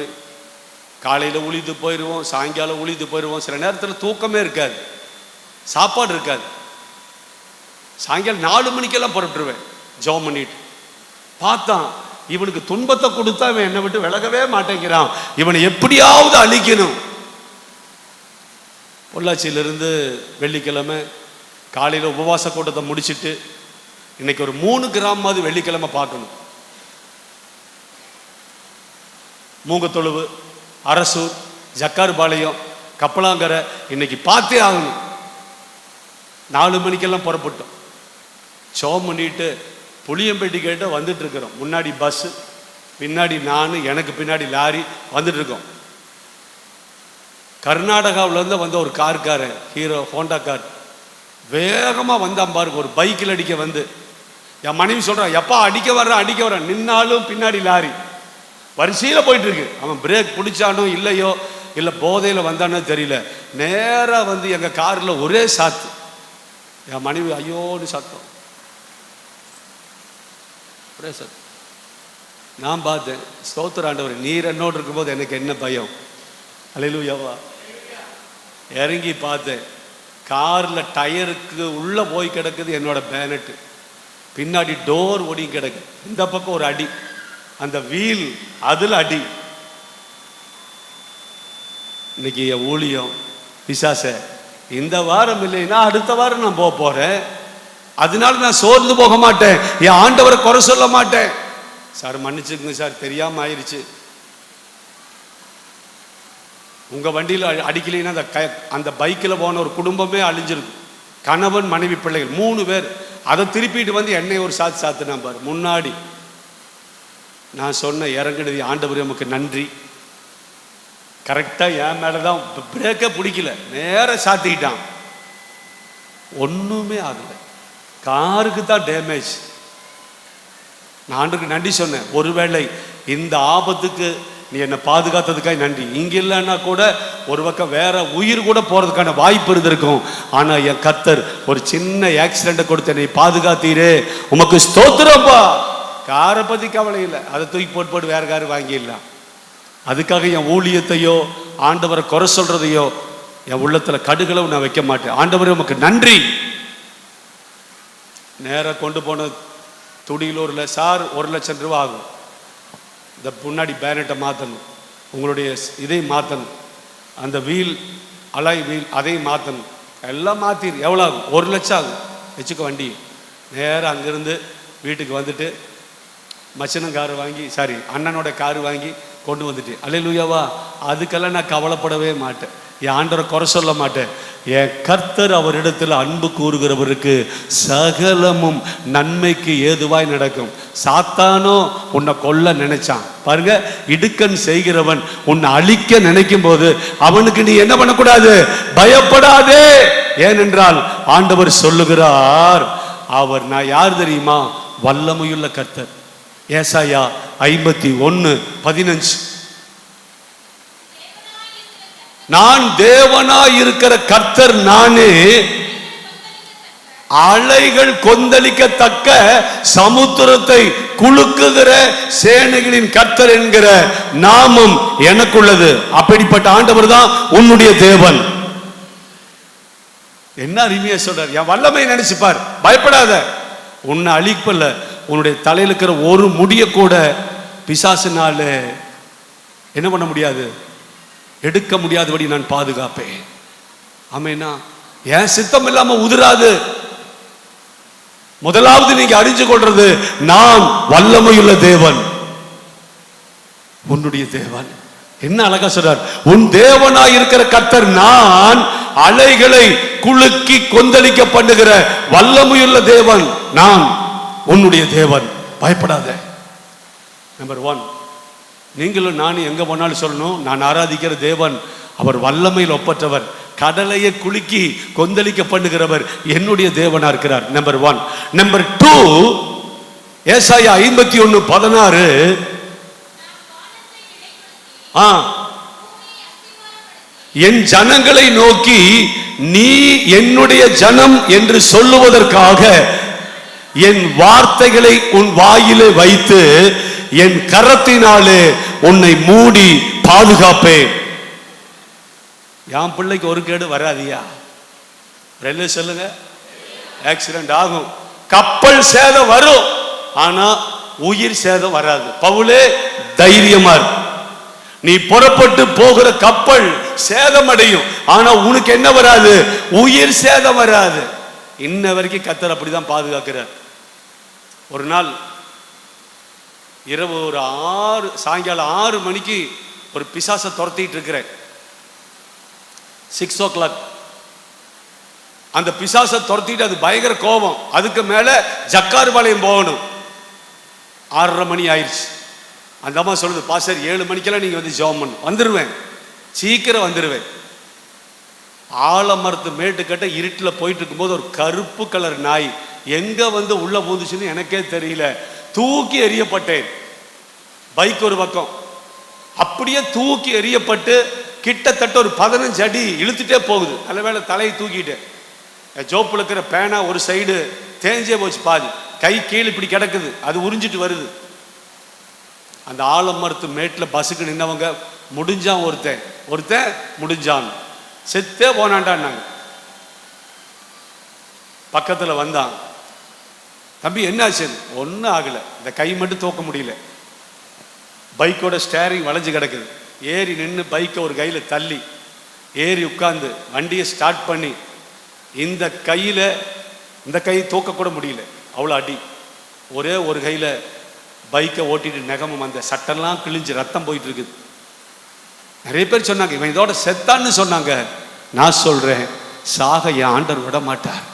S1: காலையில் உழித்து போயிடுவோம், சாயங்காலம் உழித்து போயிடுவோம். சில நேரத்தில் தூக்கமே இருக்காது, சாப்பாடு இருக்காது. சாயங்காலம் 4 மணிக்கெல்லாம் புறப்பட்டுருவேன் ஜெபம் பண்ணிட்டு. பார்த்தான், இவனுக்கு துன்பத்தை கொடுத்தா இவன் என்னை விட்டு விலகவே மாட்டேங்கிறான், இவனை எப்படியாவது அழிக்கணும். பொள்ளாச்சியிலிருந்து வெள்ளிக்கிழமை காலையில் உபவாச கூட்டத்தை முடிச்சுட்டு இன்னைக்கு ஒரு 3 கிராமாவது வெள்ளிக்கிழமை பார்க்கணும். மூங்கத்தொழுவு, அரசூர், ஜக்கார்பாளையம், கப்பலாங்கரை இன்னைக்கு பார்த்தே ஆகணும். 4 மணிக்கெல்லாம் புறப்பட்டோம். ஜெபம் பண்ணிட்டு புளியம்பேட்டி கேட்ட வந்துட்டு இருக்கிறோம். முன்னாடி பஸ், பின்னாடி நான், எனக்கு பின்னாடி லாரி வந்துட்டு இருக்கோம். கர்நாடகாவிலேருந்து வந்த ஒரு கார்காரன், ஹீரோ ஹோண்டா கார், வேகமாக வந்தான் பாருங்க. ஒரு பைக்கில் அடிக்க வந்து என் மனைவி சொல்கிறான், எப்பா அடிக்க வர்றான். நின்னாலும் பின்னாடி லாரி வரிசையில் போயிட்டு இருக்கு. அவன் பிரேக் பிடிச்சானோ இல்லையோ, இல்லை போதையில் வந்தானோ தெரியல. நேராக வந்து எங்கள் காரில் ஒரே சாத்து. என் மனைவி ஐயோன்னு சத்தம், ஒரே சத்தம். நான் பார்த்தேன், ஸ்தோத்திர ஆண்டவர், நீர் என்னோடு இருக்கும்போது எனக்கு என்ன பயம். அல்லேலூயாவா. இறங்கி பார்த்தேன், காரில் டயருக்கு உள்ளே போய் கிடக்குது என்னோட பேனட்டு, பின்னாடி டோர் ஒடி கிடக்கு, இந்த பக்கம் ஒரு அடி, அந்த வீல் அதில் அடி. இன்னைக்கு என் ஊழியம் பிசாச, இந்த வாரம் இல்லைன்னா அடுத்த வாரம் நான் போக போகிறேன், அதனால நான் சோர்ந்து போக மாட்டேன், என் ஆண்டவரை குறை சொல்ல மாட்டேன். சார் மன்னிச்சுக்குங்க சார், தெரியாமல் ஆயிடுச்சு. உங்கள் வண்டியில் அடிக்கலைன்னா அந்த பைக்கில் போன ஒரு குடும்பமே அழிஞ்சிருக்கு. கணவன், மனைவி, பிள்ளைகள் 3 பேர். அதை திருப்பிட்டு வந்து என்னை ஒரு சாத்துனா பாரு முன்னாடி. நான் சொன்ன இறங்குனது, ஆண்டவர் நமக்கு நன்றி. கரெக்டாக என் மேலே தான் பிரேக்கை பிடிக்கல, நேராக சாத்திக்கிட்டான். ஒன்றுமே ஆகலை, காருக்கு தான் டேமேஜ். நான் ஆண்டுக்கு நன்றி சொன்னேன். ஒருவேளை இந்த ஆபத்துக்கு நீ என்னை பாதுகாத்ததுக்காக நன்றி. இங்கே இல்லைன்னா கூட ஒரு பக்கம் வேற உயிர் கூட போகிறதுக்கான வாய்ப்பு இருந்திருக்கும். ஆனால் என் கர்த்தர் ஒரு சின்ன ஆக்சிடெண்ட்டை கொடுத்து என்னை பாதுகாத்தீரே, உமக்கு ஸ்தோத்திரப்பா. காரை பற்றி கவலை இல்லை, அதை தூக்கி போட்டு வேற காரு வாங்கிடலாம். அதுக்காக என் ஊழியத்தையோ ஆண்டவரை குறை சொல்றதையோ என் உள்ளத்தில் கடுகளவு நான் வைக்க மாட்டேன். ஆண்டவரே உமக்கு நன்றி. நேராக கொண்டு போன துடியலூரில் சார் 1 லட்சம் ரூபா ஆகும். இந்த முன்னாடி பேனட்டை மாற்றணும், உங்களுடைய இதை மாற்றணும், அந்த வீல் அலாய் வீல் அதையும் மாற்றணும், எல்லாம் மாற்றி எவ்வளோ ஆகும்? 1 லட்சம் ஆகும் வச்சுக்க வண்டி. நேராக அங்கேருந்து வீட்டுக்கு வந்துட்டு மச்சனும் காரு வாங்கி, சாரி அண்ணனோட காரு வாங்கி கொண்டு வந்துட்டு, அல்லேலூயாவா. அதுக்கெல்லாம் நான் கவலைப்படவே மாட்டேன், என் ஆண்டவரை குறை சொல்ல மாட்டேன். என் கர்த்தர் அவரிடத்தில் அன்பு கூறுகிறவருக்கு சகலமும் நன்மைக்கு ஏதுவாய் நடக்கும். சாத்தானோ உன்னை கொல்ல நினைச்சான் பாருங்க, இடுக்கன் செய்கிறவன் உன்னை அழிக்க நினைக்கும் போது அவனுக்கு நீ என்ன பண்ணக்கூடாது? பயப்படாதே. ஏனென்றால் ஆண்டவர் சொல்லுகிறார், அவர் நான் யார் தெரியுமா? வல்லமையுள்ள கர்த்தர். ஏசாயா 51:15. நான் தேவனாய் இருக்கிற கர்த்தர் நானே, அலைகள் கொந்தளிக்கத்தக்க சமுத்திரத்தை குலுக்குகிற சேனைகளின் கர்த்தர் என்கிற நாமம் எனக்குள்ளது. அப்படிப்பட்ட ஆண்டவர் தான் உன்னுடைய தேவன். என்ன அருமையா சொல்றார். என் வல்லமை நினைச்சுப்பார், பயப்படாத. உன்னை அழிப்பல்ல, உன்னுடைய தலையில் இருக்கிற ஒரு முடிய கூட பிசாசினால என்ன பண்ண முடியாது, எடுக்க முடியாதபடி நான் பாதுகாப்பேன். ஆமெனா? என் சித்தம் இல்லாம உதிராது. முதலாவது நீங்க அறிஞ்சு கொள்றது, நான் வல்லமையுள்ள தேவன், உன்னுடைய தேவன். என்ன அழகா சொல்றார், உன் தேவனாய் இருக்கிற கர்த்தர் நான், அலைகளை குலுக்கி கொந்தளிக்க பண்ணுகிற வல்லமையுள்ள தேவன் நான், உன்னுடைய தேவன். பயப்படாத. நம்பர் 1, நீங்களும் நானும் எங்க போனாலும் சொல்லணும், நான் ஆராதிக்கிற தேவன் அவர் வல்லமையில் ஒப்பற்றவர், கடலையை குலுக்கி கொந்தளிக்க பண்ணுகிறவர் என்னுடைய தேவனா இருக்கிறார். நம்பர் 1. நம்பர் 2, ஏசாயா 51:16, என் ஜனங்களை நோக்கி நீ என்னுடைய ஜனம் என்று சொல்லுவதற்காக என் வார்த்தைகளை உன் வாயிலே வைத்து என் கரத்தினாலே உன்னை மூடி பாதுகாப்பேன். என் பிள்ளைக்கு ஒரு கேடு வராதியா? சொல்லுங்க, ஆக்சிடென்ட் ஆகும், கப்பல் சேதம் வரும், ஆனா உயிர் சேதம் வராது. பவுலே தைரியமா இருக்கு. நீ புறப்பட்டு போகிற கப்பல் சேதம் அடையும், ஆனா உனக்கு என்ன வராது? உயிர் சேதம் வராது. இன்ன வரைக்கும் கர்த்தர் அப்படிதான் பாதுகாக்கிறார். ஒரு நாள் இரவு ஒரு சாயங்காலம் 6 மணிக்கு ஒரு பிசாசை துரத்திட்டு இருக்கிறேன். 6 o'clock அந்த பிசாசை துரத்திட்டு, அது பயங்கர கோபம். அதுக்கு மேல ஜக்கார்பாளையம் போகணும். 6:30 மணி ஆயிடுச்சு. அந்த அம்மா சொல்லுது, பாஸ்டர் 7 மணிக்கெல்லாம் நீங்க வந்து ஜெபம் பண்ணு. வந்துருவேன், சீக்கிரம் வந்துருவேன். ஆலமரத்து மேட்டுக்கட்ட இருட்டில் போயிட்டு இருக்கும்போது ஒரு கருப்பு கலர் நாய் எங்க வந்து உள்ள போந்துச்சுன்னு எனக்கே தெரியல, தூக்கி எறியப்பட்டேன். பைக் ஒரு பக்கம், அப்படியே தூக்கி எறியப்பட்டு கிட்டத்தட்ட ஒரு 15 அடி இழுத்துட்டே போகுது. நல்லவேளை தலையை தூக்கிட்டு, ஜோப்புல இருக்கிற பேனா ஒரு சைடு தேஞ்சே போச்சு, பாதி கை கீழே இப்படி கிடக்குது, அது உறிஞ்சிட்டு வருது. அந்த ஆலமரத்து மேட்டில் பஸ்ஸுக்கு நின்னவங்க முடிஞ்சான், ஒருத்தன் முடிஞ்சான், செத்தே போனான்டான்னாங்க. பக்கத்தில் வந்தான், தம்பி என்னாச்சு? ஒன்றும் ஆகலை, இந்த கை மட்டும் தூக்க முடியல. பைக்கோட ஸ்டேரிங் வளைஞ்சு கிடக்குது. ஏறி நின்று பைக்கை ஒரு கையில் தள்ளி ஏறி உட்கார்ந்து வண்டியை ஸ்டார்ட் பண்ணி, இந்த கை தூக்கக்கூட முடியல, அவ்வளோ அடி. ஒரே ஒரு கையில் பைக்கை ஓட்டிட்டு நெகமும் அந்த சட்டெல்லாம் கிழிஞ்சு ரத்தம் போயிட்டு இருக்குது. நிறைய பேர் சொன்னாங்க இவன் இதோட செத்தான்னு சொன்னாங்க. நான் சொல்றேன், சாக என் ஆண்டவர் விட மாட்டார்.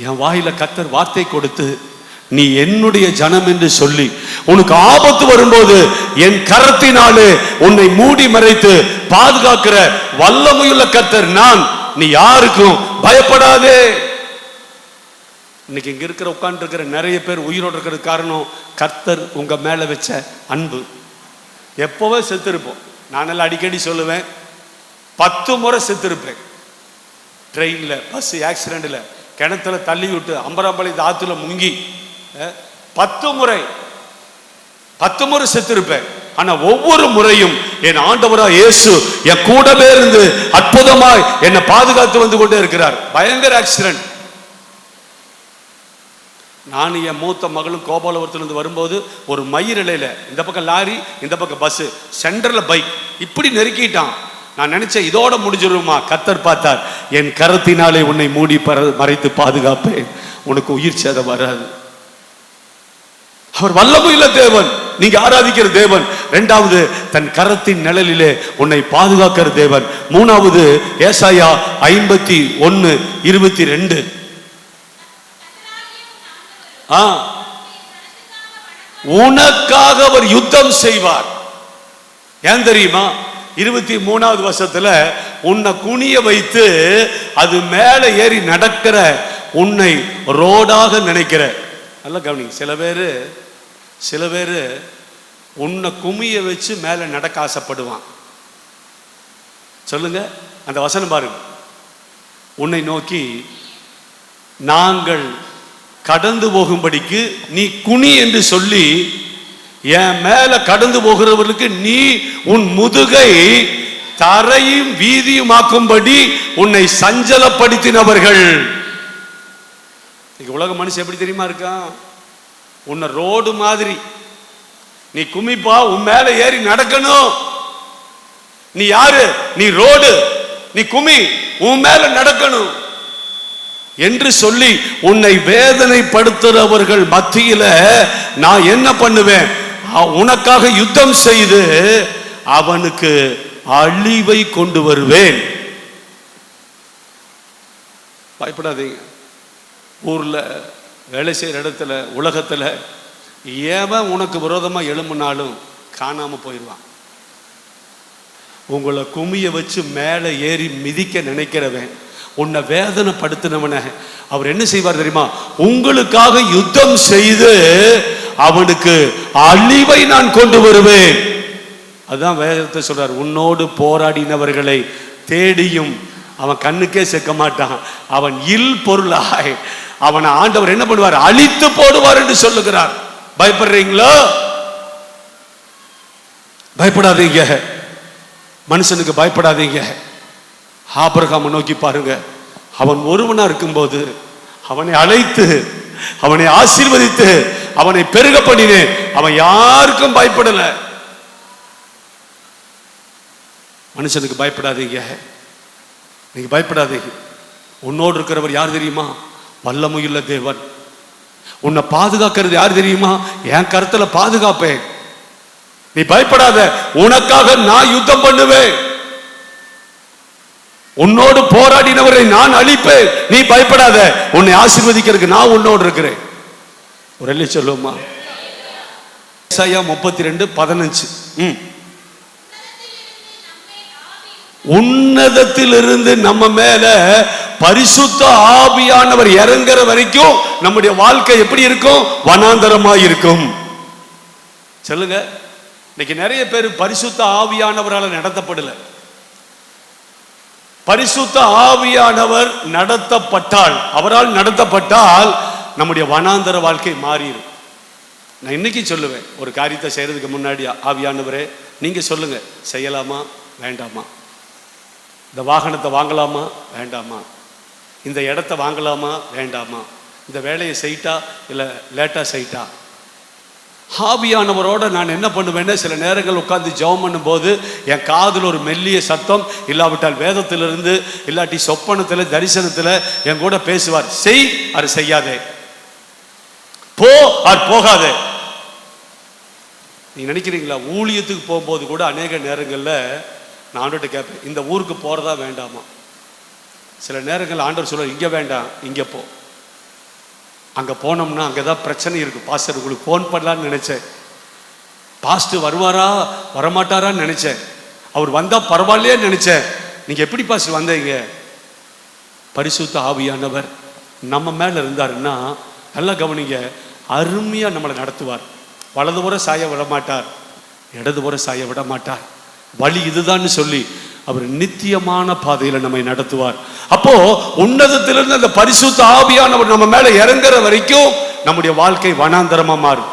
S1: என் வாயில கர்த்தர் வார்த்தை கொடுத்து, நீ என்னுடைய ஜனம் என்று சொல்லி உனக்கு ஆபத்து வரும்போது என் கரத்தினாலே உன்னை மூடி மறைத்து பாதுகாக்கிற வல்லமையுள்ள கர்த்தர் நான், நீ யாருக்கும் பயப்படாதே. இன்னைக்கு இங்க இருக்கிற உட்கார்ந்து இருக்கிற நிறைய பேர் உயிரோடு இருக்கிறது காரணம் கர்த்தர் உங்க மேல வச்ச அன்பு. எப்பவே செத்துருப்போம். நானெல்லாம் அடிக்கடி சொல்லுவேன், 10 முறை செத்துருப்பேன். ட்ரெயின்ல, பஸ் ஆக்சிடென்ட்ல, கிணத்துல தள்ளி விட்டு, அம்பராம்பாளையத்து ஆத்துல முங்கி 10 முறை செத்திருப்பேன். ஆனா ஒவ்வொரு முறையும் என் ஆண்டவரா இயேசு என் கூடவே இருந்து அற்புதமாய் என்னை பாதுகாத்து வந்து கொண்டே இருக்கிறார். பயங்கர ஆக்சிடென்ட். நான் என் மூத்த மகளும் கோபாலபுரத்திலிருந்து வரும்போது ஒரு மயிரிழையில, இந்த பக்கம் லாரி, இந்த பக்கம் பஸ், சென்டர்ல பைக், இப்படி நெருக்கிட்டான். நான் நினைச்சேன் இதோட முடிஞ்சிருமா. கர்த்தர் பார்த்தார், என் கரத்தினாலே உன்னை மூடி மறைத்து பாதுகாப்பேன், உனக்கு உயிர் சேதம் வராது. அவர் வல்லமையுள்ள தேவன், நீங்க ஆராதிக்கிற தேவன். 2வது, தன் கரத்தின் நிழலிலே உன்னை பாதுகாக்கிற தேவன். 3வது, ஏசாயா 51:22, உனக்காக அவர் யுத்தம் செய்வார். ஏன் தெரியுமா? 23வது வசனத்துல உன்னை குனிய வைத்து அது மேலே ஏறி நடக்கிற உன்னை ரோடாக நினைக்கிற. நல்லா கவனி. சில பேரு உன்னை குமிய வச்சு மேலே நடக்க ஆசைப்படுவான். சொல்லுங்க அந்த வசனம் பாருங்க. உன்னை நோக்கி நாங்கள் கடந்து போகும்படிக்கு நீ குனி என்று சொல்லி என் மேல கடந்து போகிறவர்களுக்கு நீ உன் முதுகை தரையும் வீதியுமாக்கும்படி உன்னை சஞ்சலப்படுத்தினவர்கள். உலக மனுஷன் எப்படி தெரியுமா இருக்கான்? உன்னை ரோடு மாதிரி நீ குமிப்பா, உன் மேல ஏறி நடக்கணும். நீ யாரு? நீ ரோடு, நீ குமி, உன் மேல நடக்கணும் என்று சொல்லி உன்னை வேதனைப்படுத்துறவர்கள் மத்தியில நான் என்ன பண்ணுவேன்? உனக்காக யுத்தம் செய்து அவனுக்கு அழிவை கொண்டு வருவேன். பயப்படாதீங்க. ஊர்ல வேலை செய்யற இடத்துல, உலகத்துல ஏவன் உனக்கு விரோதமா எழும்பினாலும் காணாம போயிடுவான். உங்களை குமிய வச்சு மேலே ஏறி மிதிக்க நினைக்கிறவன், உன்னை வேதனைப்படுத்தினவன அவர் என்ன செய்வார் தெரியுமா? உங்களுக்காக யுத்தம் செய்து அவனுக்கு அழிவை நான் கொண்டு வருவேன். அதுதான் வேதத்தை சொல்றார். உன்னோடு போராடினவர்களை தேடியும் அவன் கண்ணுக்கே சேர்க்க மாட்டான். அவன் இல் பொருளாய் அவனை ஆண்டவர் என்ன பண்ணுவார்? அழித்து போடுவார் என்று சொல்லுகிறார். பயப்படுறீங்களோ? பயப்படாதீங்க. மனுஷனுக்கு பயப்படாதீங்க. ஆபிரகாமை நோக்கி பாருங்க. அவன் ஒருவனா இருக்கும்போது அவனை அழைத்து அவனை ஆசீர்வதித்து அவனை பெருக பண்ணினேன். அவன் யாருக்கும் பயப்படல. மனுஷனுக்கு பயப்படாதீங்க. நீங்க பயப்படாதீங்க. உன்னோடு இருக்கிறவர் யார் தெரியுமா? வல்லமையுள்ள தேவன். உன்னை பாதுகாக்கிறது யார் தெரியுமா? என் கருத்துல பாதுகாப்பேன். நீ பயப்படாத, உனக்காக நான் யுத்தம் பண்ணுவேன். உன்னோடு போராடினவரை நான் அழிப்பேன். நீ பயப்படாத, உன்னை ஆசீர்வதிக்கிறதுக்கு நான் உன்னோடு இருக்கிறேன். ஒரு சொல்லுமா? ஏசாயா 32:15. உன்னதத்திலிருந்து நம்ம மேல பரிசுத்த ஆவியானவர் இறங்குற வரைக்கும் நம்முடைய வாழ்க்கை எப்படி இருக்கும்? வனாந்தரமாய் இருக்கும். சொல்லுங்க. இன்னைக்கு நிறைய பேர் பரிசுத்த ஆவியானவரால் நடத்தப்படல. பரிசுத்த ஆவியானவர் நடத்தப்பட்டால், அவரால் நடத்தப்பட்டால் நம்முடைய வனாந்தர வாழ்க்கை மாறிடும். நான் இன்னைக்கு சொல்லுவேன், ஒரு காரியத்தை செய்யறதுக்கு முன்னாடி ஆவியானவரே நீங்க சொல்லுங்க, செய்யலாமா வேண்டாமா? இந்த வாகனத்தை வாங்கலாமா வேண்டாமா? இந்த இடத்த வாங்கலாமா வேண்டாமா? இந்த வேலையை செய்யிட்டா இல்லை லேட்டா செய்யிட்டா? ஆவியானவரோட நான் என்ன பண்ணுவேன்னா, சில நேரங்கள் உட்கார்ந்து ஜெபம் பண்ணும்போது என் காதில் ஒரு மெல்லிய சத்தம், இல்லாவிட்டால் வேதத்திலிருந்து, இல்லாட்டி சொப்பனத்தில், தரிசனத்தில் என் கூட பேசுவார். செய் அது செய்யாதே, போ அது போகாதே. நீங்க நினைக்கிறீங்களா? ஊழியத்துக்கு போகும்போது கூட அநேக நேரங்களில் நான் ஆண்டவர்கிட்ட கேட்பேன், இந்த ஊருக்கு போறதா வேண்டாமா? சில நேரங்கள் ஆண்டவர் சொல்ல, இங்கே வேண்டாம், இங்கே போ. அங்கே போனோம்னா அங்கே தான் பிரச்சனை இருக்கு. பாஸ்டர் உங்களுக்கு ஃபோன் பண்ணலான்னு நினைச்சேன், பாஸ்டர் வருவாரா வரமாட்டாரான்னு நினைச்சேன், அவர் வந்தால் பரவாயில்லையே நினைச்சேன். நீங்கள் எப்படி பாஸ்டர் வந்தீங்க? பரிசுத்த ஆவியானவர் நம்ம மேலே இருந்தாருன்னா, நல்லா கவனிங்க, அருமையாக நம்மளை நடத்துவார். வலதுபுற சாய விட மாட்டார், இடதுபுற சாய விட மாட்டார். வழி இதுதான் சொல்லி அவர் நித்தியமான பாதையில நம்மை நடத்துவார். அப்போ உன்னதத்திலிருந்து அந்த பரிசுத்த ஆவியானவர் நம்ம மேல இறங்குற வரைக்கும் நம்முடைய வாழ்க்கை வனாந்தரமா மாறும்.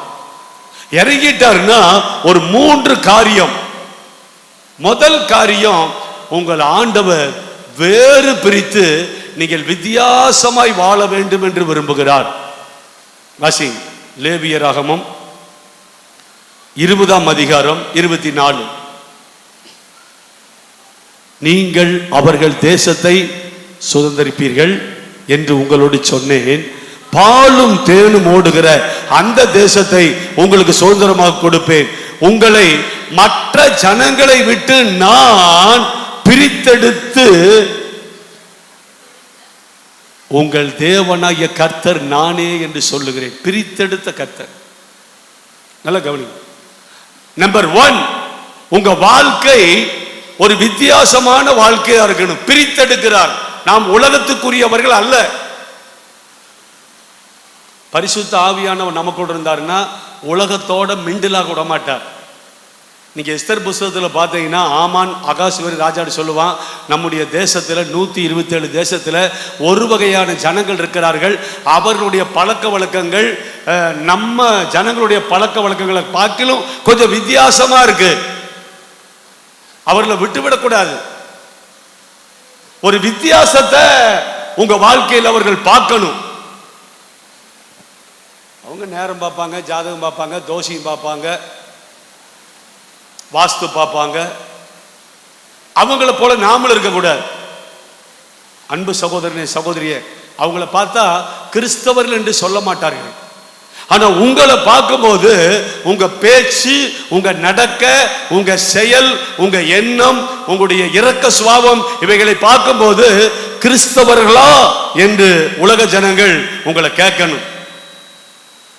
S1: இறங்கிட்டாருன்னா ஒரு 3 காரியம். முதல் காரியம், உங்கள் ஆண்டவர் வேறு பிரித்து நீங்கள் வித்தியாசமாய் வாழ வேண்டும் என்று விரும்புகிறார். வாசி, லேவியராகமம் 20:24. நீங்கள் அவர்கள் தேசத்தை சுதந்தரிப்பீர்கள் என்று உங்களோடு சொன்னேன். பாலும் தேனும் ஓடுகிற அந்த தேசத்தை உங்களுக்கு சுதந்திரமாக கொடுப்பேன். உங்களை மற்ற ஜனங்களை விட்டு நான் பிரித்தெடுத்து உங்கள் தேவனாகிய கர்த்தர் நானே என்று சொல்லுகிறேன். பிரித்தெடுத்த கர்த்தர். நல்ல கவனி. நம்பர் 1, உங்க வாழ்க்கை ஒரு வித்தியாசமான வாழ்க்கையா இருக்கணும். பிரித்தெடுக்கிறார். நாம் உலகத்துக்குரியவர்கள் அல்ல. பரிசுத்த ஆவியானவர் நமக்குள்ள இருந்தாருன்னா உலகத்தோட மிண்டிலா கூட மாட்டார். நீங்க எஸ்தர் புஸ்தகத்தில் பார்த்தீங்கன்னா ஆமான் அகாசுவரி ராஜாடு சொல்லுவான், நம்முடைய தேசத்தில் 127 தேசத்தில் ஒரு வகையான ஜனங்கள் இருக்கிறார்கள். அவர்களுடைய பழக்க வழக்கங்கள் நம்ம ஜனங்களுடைய பழக்க வழக்கங்களை பார்க்கலும் கொஞ்சம் வித்தியாசமா இருக்கு. அவர்களை விட்டுவிடக்கூடாது. ஒரு வித்தியாசத்தை உங்க வாழ்க்கையில் அவர்கள் பார்க்கணும். அவங்க நேரம் பார்ப்பாங்க, ஜாதகம் பார்ப்பாங்க, தோஷையும் பார்ப்பாங்க, வாஸ்து பார்ப்பாங்க. அவங்கள போல நாமளும் இருக்கக்கூடாது. அன்பு சகோதரனே சகோதரியே, அவங்கள பார்த்தா கிறிஸ்தவர்கள் என்று சொல்ல மாட்டார்கள். ஆனா உங்களை பார்க்கும்போது உங்க பேச்சு, உங்க நடக்க, உங்க செயல், உங்க எண்ணம், உங்களுடைய இரக்க சுபாவம் இவைகளை பார்க்கும்போது கிறிஸ்தவர்களா என்று உலக ஜனங்கள் உங்களை கேட்கணும்.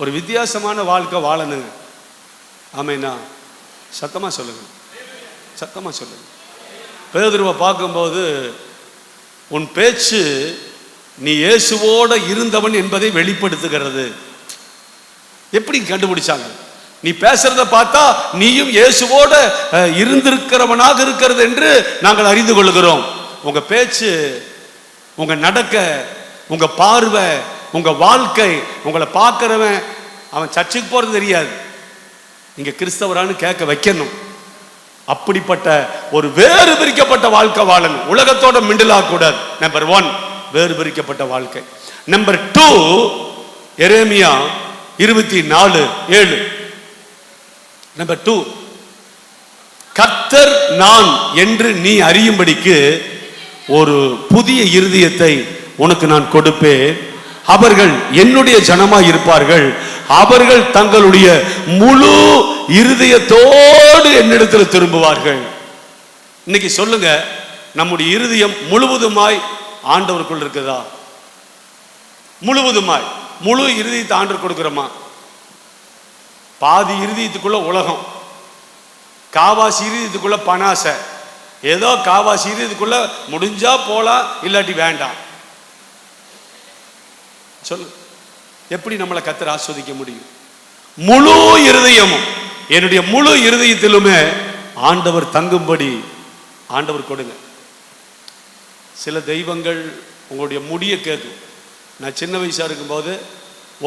S1: ஒரு வித்தியாசமான வாழ்க்கை வாழணுங்க. ஆமைனா சத்தமா சொல்லுங்க, சத்தமா சொல்லுங்க. பேதுருவை பார்க்கும்போது உன் பேச்சு நீ இயேசுவோட இருந்தவன் என்பதை வெளிப்படுத்துகிறது. எப்படி கண்டுபிடிச்சாங்க? நீ பேசுறத பார்த்தா நீயும் இயேசுவோட இருந்திருக்கிறவனாக இருக்கிறது என்று நாங்கள் அறிந்து கொள்கிறோம். உங்க பேச்சு, உங்க நடக்க, உங்க பார்வை, உங்க வாழ்க்கை, உங்களை பார்க்கிறவன் அவன் சர்ச்சுக்கு போறது தெரியாது, நீங்க கிறிஸ்தவரான்னு கேட்க வைக்கணும். அப்படிப்பட்ட ஒரு வேறு பிரிக்கப்பட்ட வாழ்க்கை வாழணும். உலகத்தோட மிண்டிலா கூடாது. நம்பர் 1 வேறு பிரிக்கப்பட்ட வாழ்க்கை. நம்பர் 2 எரேமியா 24:7. நம்பர் 2 கர்த்தர் நான் என்று நீ அறியும்படிக்கு ஒரு புதிய இருதயத்தை உனக்கு நான் கொடுப்பேன். அவர்கள் என்னுடைய ஜனமாய் இருப்பார்கள். அவர்கள் தங்களுடைய முழு இருதயத்தோடு என்னிடத்தில் திரும்புவார்கள். இன்னைக்கு சொல்லுங்க, நம்முடைய இருதயம் முழுவதுமாய் ஆண்டவருக்குள் இருக்குதா? முழுவதுமாய் முழு இருதயத்தை ஆண்டவர் கொடுக்கிறோமா? பாதி இருதயத்துக்குள்ள உலகம், காவாசி இருதயத்துக்குள்ள பனாசை, ஏதோ காவாசி இருதயத்துக்குள்ள முடிஞ்சா போலாம், இல்லாட்டி வேண்டாம். சொல்லு, எப்படி நம்மளை கர்த்தர் ஆஸ்வதிக்க முடியும்? முழு இருதயமும், என்னுடைய முழு இருதயத்திலுமே ஆண்டவர் தங்கும்படி ஆண்டவர் கொடுங்க. சில தெய்வங்கள் உங்களுடைய முடியை கேட்கும். நான் சின்ன வயசா இருக்கும்போது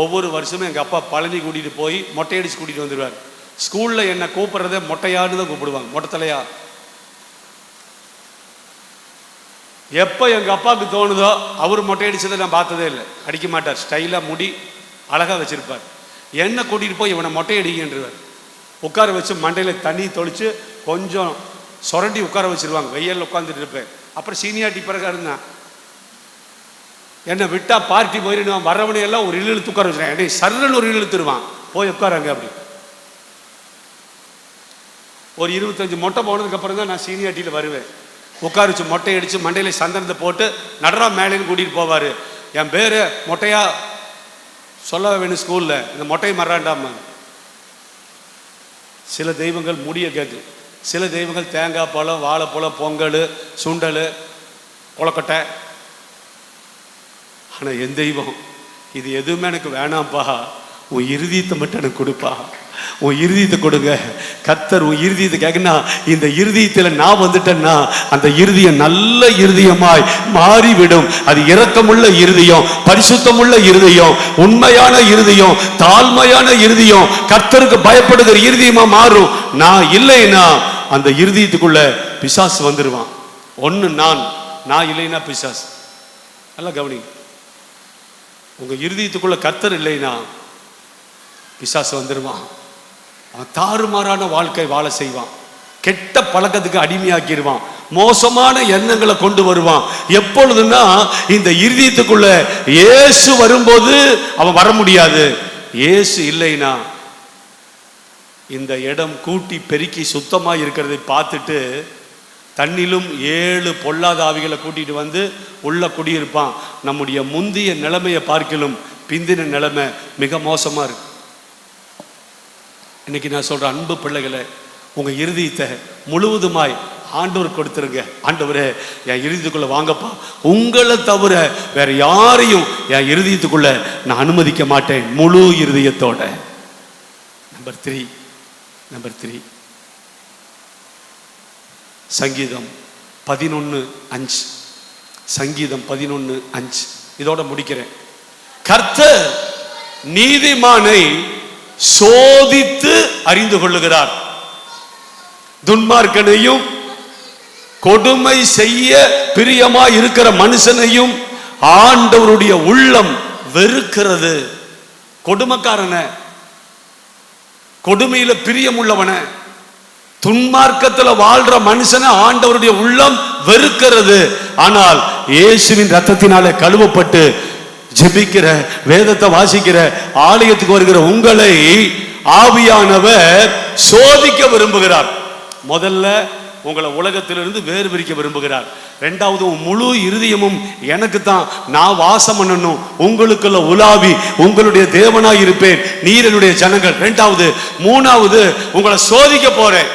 S1: ஒவ்வொரு வருஷமும் எங்கள் அப்பா பழனி கூட்டிகிட்டு போய் மொட்டையடிச்சு கூட்டிகிட்டு வந்துடுவார். ஸ்கூலில் என்னை கூப்பிட்றத மொட்டையான்னு தான் கூப்பிடுவாங்க, மொட்டை தலையா. எப்போ எங்கள் அப்பாவுக்கு தோணுதோ அவர் மொட்டை அடிச்சதை நான் பார்த்ததே இல்லை. அடிக்க மாட்டார், ஸ்டைலாக முடி அழகாக வச்சுருப்பார். என்னை கூட்டிகிட்டு போய் இவனை மொட்டை அடிக்கின்றவர். உட்கார வச்சு மண்டையில் தண்ணி தொளிச்சு கொஞ்சம் சுரண்டி உட்கார வச்சுருவாங்க. வெயில் உட்காந்துட்டு இருப்பேன். அப்புறம் சீனியாட்டி பிறகு தான் என்னை விட்டா பார்ட்டி போயிடுவான். வரவனையெல்லாம் ஒரு இழுத்து உட்கார வச்சுருவேன். என்னை சர்றன்னு ஒரு இழுத்துருவான், போய் உட்காராங்க. அப்படி ஒரு 25 மொட்டை போனதுக்கப்புறம் தான் நான் சீனியாட்டியில் வருவேன். உட்கார வச்சு மொட்டை அடித்து மண்டையில் சந்தனத்தை போட்டு நடரா மேலேன்னு கூட்டிகிட்டு போவார். என் பேர் மொட்டையா சொல்ல வேணும் ஸ்கூலில், இந்த மொட்டையை மறாண்டாம. சில தெய்வங்கள் முடிய கேட்கு, சில தெய்வங்கள் தேங்காய் பழம், வாழைப்பழம், பொங்கல், சுண்டல், கொலக்கட்டை. ஆனால் என் தெய்வம் இது எதுவுமே எனக்கு வேணாம்ப்பா, உன் இருதயத்தை மட்டும் எனக்கு கொடுப்பா, உன் இருதயத்தை கொடுங்க. கர்த்தர் உன் இருதயத்தை கேட்கனா, இந்த இருதயத்தில் நான் வந்துட்டேன்னா அந்த இருதயம் நல்ல இருதயமாய் மாறிவிடும். அது இரக்கமுள்ள இருதயம், பரிசுத்தமுள்ள இருதயம், உண்மையான இருதயம், தாழ்மையான இருதயம், கர்த்தருக்கு பயப்படுகிற இருதயமா மாறும். நான் இல்லைன்னா அந்த இருதயத்துக்குள்ள பிசாசு வந்துடுவான். ஒன்று நான் இல்லைன்னா பிசாசு. நல்லா கவனி, உங்க இருதயத்துக்குள்ள கர்த்தர் இல்லைன்னா பிசாசு வந்துடுவான். அவன் தாறுமாறான வாழ்க்கை வாழ செய்வான், கெட்ட பழக்கத்துக்கு அடிமையாக்கிடுவான், மோசமான எண்ணங்களை கொண்டு வருவான். எப்பொழுதுன்னா இந்த இருதயத்துக்குள்ள இயேசு வரும்போது அவன் வர முடியாது. இயேசு இல்லைன்னா இந்த இடம் கூட்டி பெருக்கி சுத்தமாக இருக்கிறதை பார்த்துட்டு தன்னிலும் 7 பொல்லாத ஆவிகளை கூட்டிட்டு வந்து உள்ள குடியிருப்பான். நம்முடைய முந்தைய நிலைமையை பார்க்கலும் பிந்தின நிலைமை மிக மோசமாக இருக்கு. இன்னைக்கு நான் சொல்ற அன்பு பிள்ளைகளை, உங்க இருதயத்தை முழுவதுமாய் ஆண்டவர் கொடுத்துருங்க. ஆண்டவரே என் இருதயத்துக்குள்ள வாங்கப்பா, உங்களை தவிர வேற யாரையும் என் இருதயத்துக்குள்ள நான் அனுமதிக்க மாட்டேன், முழு இருதயத்தோட. நம்பர் 3 சங்கீதம் 11:5. சங்கீதம் 11:5. இதோட முடிக்கிறேன். கர்த்தர் நீதிமானை சோதித்து அறிந்து கொள்ளுகிறார், துன்மார்க்கனையும் கொடுமை செய்ய பிரியமா இருக்கிற மனுஷனையும் ஆண்டவருடைய உள்ளம் வெறுக்கிறது. கொடுமைக்காரன, கொடுமையில பிரியம் உள்ளவன, துன்மார்க்கத்துல வாழ்ற மனுஷனை ஆண்டவருடைய உள்ளம் வெறுக்கிறது. ஆனால் இயேசுவின் ரத்தத்தினாலே கழுவப்பட்டு ஜெபிக்கிற, வேதத்தை வாசிக்கிற, ஆலயத்துக்கு வருகிற உங்களை ஆவியானவர் சோதிக்க விரும்புகிறார். முதல்ல உங்களை உலகத்திலிருந்து வேறு பிரிக்க விரும்புகிறார். ரெண்டாவது, முழு இருதயமும் எனக்கு தான், நான் வாசம் பண்ணணும், உங்களுக்குள்ள உலாவி உங்களுடைய தேவனாய் இருப்பேன், நீர் என்னுடைய ஜனங்கள். ரெண்டாவது. மூணாவது, உங்களை சோதிக்க போறேன்.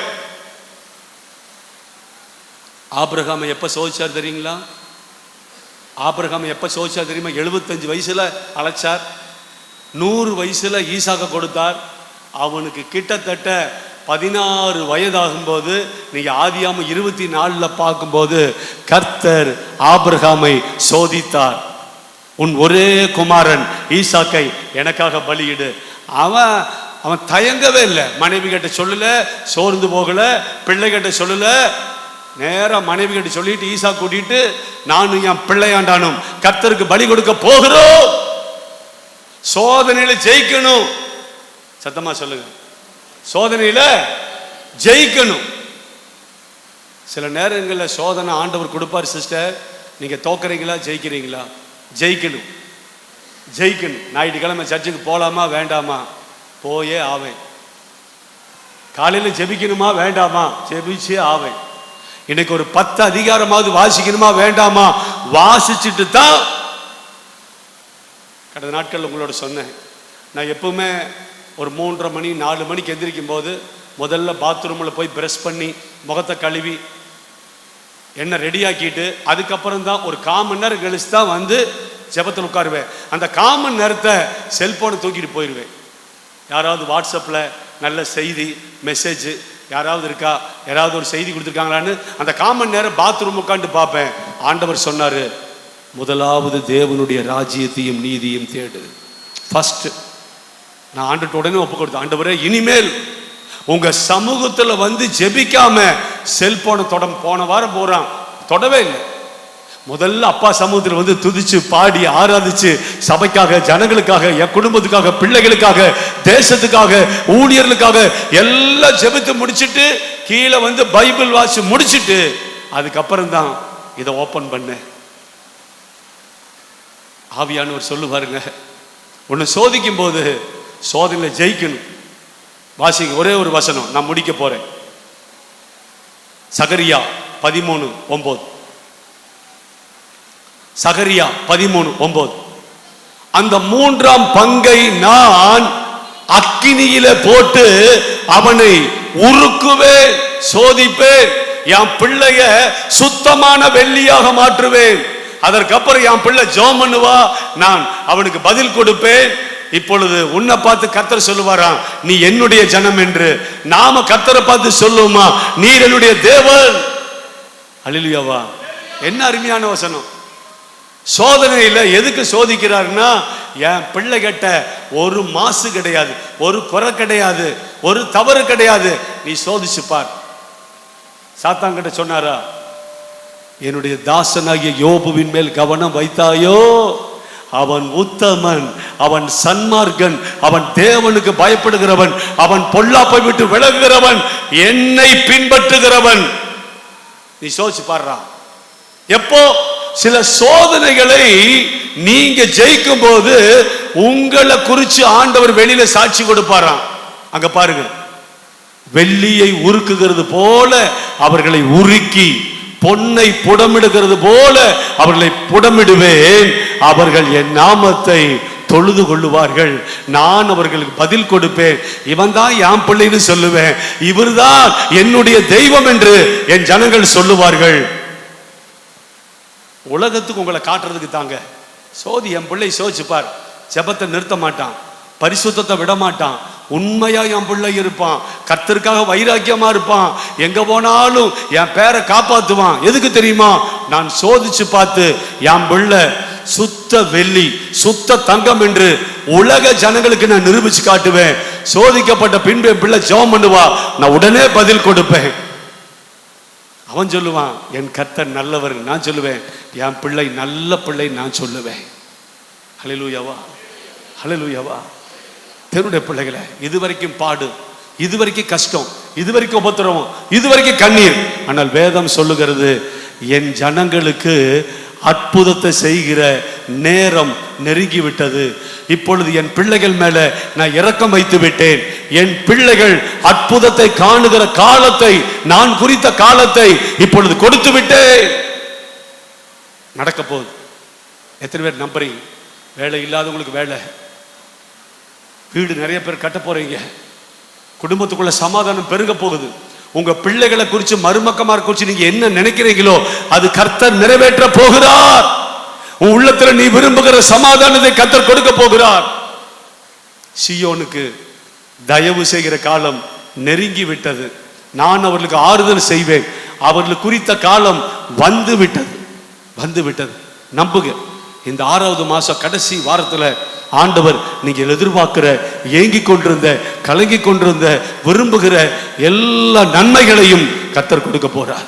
S1: ஆபிரகாமை எப்ப சோதிச்சார் தெரியுங்களா? ஆபிரகாமை எப்ப சோதிச்சார் தெரியுமா? 75 வயசுல அழைச்சார், 100 வயசுல ஈசாக்க கொடுத்தார். அவனுக்கு கிட்டத்தட்ட 16 வயதாகும் போது, நீங்க ஆதியாகமம் 24 பார்க்கும்போது கர்த்தர் ஆபிரகாமை சோதித்தார். உன் ஒரே குமாரன் ஈசாக்கை எனக்காக பலியிடு. அவன் தயங்கவே இல்லை. மனைவி கிட்ட சொல்லல, சோர்ந்து போகல, பிள்ளை கிட்ட சொல்லல, நேரா மனைவி கிட்ட சொல்லிட்டு ஈசா கூட்டிட்டு, நானும் என் பிள்ளையாண்டானும் கர்த்தருக்கு பலி கொடுக்க போகிறோம், சோதனையில ஜெயிக்கணும். சத்தமா சொல்லுங்க, சோதனையில ஜெயிக்கணும். சில நேரங்களில் சோதனை ஆண்டவர் கொடுப்பார். சிஸ்டர், நீங்க தோக்குறீங்களா ஜெயிக்கிறீங்களா? ஜெயிக்கணும். ஞாயிற்றுக்கிழமை சர்ச்சுக்கு போலாமா வேண்டாமா? போயே ஆவேன். காலையில் ஜெபிக்கணுமா வேண்டாமா? ஜெபிச்சே ஆவேன். இன்னைக்கு ஒரு 10 அதிகாரமாவது வாசிக்கணுமா வேண்டாமா? வாசிச்சுட்டு தான். கடந்த நாட்கள் உங்களோட சொன்னேன், நான் எப்பவுமே ஒரு 3:30 மணி 4 மணிக்கு எந்திரிக்கும் போது முதல்ல பாத்ரூமில் போய் பிரஷ் பண்ணி முகத்தை கழுவி என்ன ரெடியாக்கிட்டு, அதுக்கப்புறம் தான் ஒரு 1/4 மணி நேரம் கழிச்சு தான் வந்து ஜெபத்தில் உட்காருவேன். அந்த 1/4 மணி நேரத்தை செல்போனை தூக்கிட்டு போயிடுவேன். யாராவது வாட்ஸ்அப்பில் நல்ல செய்தி மெசேஜ் யாராவது இருக்கா, யாராவது ஒரு செய்தி கொடுத்துருக்காங்களான்னு அந்த 1/4 மணி நேரம் பாத்ரூம் உட்காந்து பார்ப்பேன். ஆண்டவர் சொன்னார், முதலாவது தேவனுடைய ராஜ்யத்தையும் நீதியும் தேடு. ஃபர்ஸ்ட் நான் ஆண்டவர்கிட்ட உடனே ஒப்பு கொடுத்தேன், ஆண்டவரே இனிமேல் உங்க சமூகத்துல வந்து ஜெபிக்காம செல்போனை போன வாரம் போறான், தொடவே இல்லை. முதல்ல அப்பா சமூகத்தில் வந்து துதிச்சு பாடி ஆராதிச்சு சபைக்காக, ஜனங்களுக்காக, என் குடும்பத்துக்காக, பிள்ளைகளுக்காக, தேசத்துக்காக, ஊழியர்களுக்காக எல்லாம் ஜெபித்து முடிச்சுட்டு கீழே வந்து பைபிள் வாசி முடிச்சுட்டு அதுக்கப்புறம் தான் இதை ஓபன் பண்ணேன். ஆவியானவர் சொல்லுவாருங்க, உன்னை சோதிக்கும் போது சோதனையில ஜெயிக்கணும். வாசிங்க, ஒரே ஒரு வசனம் நான் முடிக்க போறேன். சகரியா 13:9. சகரியா 13:9. அந்த 3ஆம் பங்கை நான் அக்கினியில போட்டு அவனை உருக்குவேன், சோதிப்பேன், என் பிள்ளைய சுத்தமான வெள்ளியாக மாற்றுவேன். அதற்கப்புறம் என் பிள்ளை ஜெபம் பண்ணுவா, நான் அவனுக்கு பதில் கொடுப்பேன். இப்பொழுது உன்னை பார்த்து கர்த்தர் சொல்லுவாராம், நீ என்னுடைய ஜனம் என்று. நாம கர்த்தரை பார்த்து சொல்லுவோமா, நீர் என்னுடைய தேவன். அல்லேலூயாவா! என்ன அருமையான வசனம். சோதனையில எதுக்கு சோதிக்கிறாருன்னா, என் பிள்ளை கிட்ட ஒரு மாசு கிடையாது, ஒரு குறை கிடையாது, ஒரு தவறு கிடையாது, நீ சோதிச்சு பார். சாத்தான் கிட்ட சொன்னாரா, என்னுடைய தாசனாகிய யோபுவின் மேல் கவனம் வைத்தாயோ, அவன் உத்தமன், அவன் சன்மார்க்கன், அவன் தேவனுக்கு பயப்படுகிறவன், அவன் பொல்லாப்பை விட்டு விலகுகிறவன், என்னை பின்பற்றுகிறவன். நீ சோதிச்சு பாடுறான். எப்போ சில சோதனைகளை நீங்க ஜெயிக்கும் போது உங்களை குறிச்சு ஆண்டவர் வெளியில சாட்சி கொடுப்பாராம். அங்க பாருங்க, வெள்ளியை உருக்குகிறது போல அவர்களை உருக்கி, பொன்னை புடமிடுகிறது போல அவர்களை புடமிடுவேன், அவர்கள் என் நாமத்தை தொழுது கொள்ளுவார்கள். நான் அவர்களுக்கு பதில் கொடுப்பேன். இவன் தான் என் பிள்ளைன்னு சொல்லுவேன். இவர்தான் என்னுடைய தெய்வம் என்று என் ஜனங்கள் சொல்லுவார்கள். உலகத்துக்கு உங்களை காட்டுறதுக்கு தாங்க. சோதி, என் பிள்ளை சோதிச்சுப்பார். ஜெபத்தை நிறுத்த மாட்டான், பரிசுத்தத்தை விட மாட்டான், உண்மையா என் பிள்ளை இருப்பான், கர்த்தருக்காக வைராக்கியமா இருப்பான், எங்க போனாலும் என் பேரை காப்பாத்துவான். எதுக்கு தெரியுமா? நான் சோதிச்சு பார்த்து என் பிள்ளை சுத்த வெள்ளி சுத்த தங்கம் என்று உலக ஜனங்களுக்கு நான் நிரூபிச்சு காட்டுவேன். சோதிக்கப்பட்ட பின்பு என் பிள்ளை ஜெபம் பண்ணுவா, நான் உடனே பதில் கொடுப்பேன். அவன் சொல்லுவான், என் கர்த்தர் நல்லவர். நான் சொல்லுவேன், என் பிள்ளை நல்ல பிள்ளை. நான் சொல்லுவேன். ஹல்லேலூயாவா, ஹல்லேலூயாவா. தேவனுடைய பிள்ளைகளை, இதுவரைக்கும் பாடு, இதுவரைக்கும் கஷ்டம், இதுவரைக்கும் உபத்திரவம், இதுவரைக்கும் கண்ணீர். ஆனால் வேதம் சொல்லுகிறது, என் ஜனங்களுக்கு அற்புதத்தை செய்கிற நேரம் நெருங்கி விட்டது. இப்பொழுது என் பிள்ளைகள் மேல நான் இரக்கம் வைத்து விட்டேன். என் பிள்ளைகள் அற்புதத்தை காணுகிற காலத்தை, நான் குறித்த காலத்தை இப்பொழுது கொடுத்து விட்டேன். நடக்க போகுது. எத்தனை பேர் நம்புறீங்க? வேலை இல்லாதவங்களுக்கு வேலை, வீடு நிறைய பேர் கட்ட போறீங்க, குடும்பத்துக்குள்ள சமாதானம் பெருக போகுது. உங்க பிள்ளைகளை குறித்து, மருமக்கமார் குறித்து நீங்க என்ன நினைக்கிறீங்களோ அது கர்த்தர் நிறைவேற்ற போகிறார். உன் உள்ளத்துல நீ விரும்புகிற சமாதானத்தை கர்த்தர் கொடுக்க போகிறார். சீயோனுக்கு தயவு செய்கிற காலம் நெருங்கி விட்டது. நான் அவர்களுக்கு ஆறுதல் செய்வேன். அவர்களுக்கு குறித்த காலம் வந்து விட்டது, வந்து விட்டது. நம்புங்க. இந்த 6வது மாசம் கடைசி வாரத்துல ஆண்டவர் நீங்கள் எதிர்பார்க்கிற, ஏங்கி கொண்டிருந்த, கலங்கி கொண்டிருந்த, விரும்புகிற எல்லா நன்மைகளையும் கர்த்தர் கொடுக்க போறார்.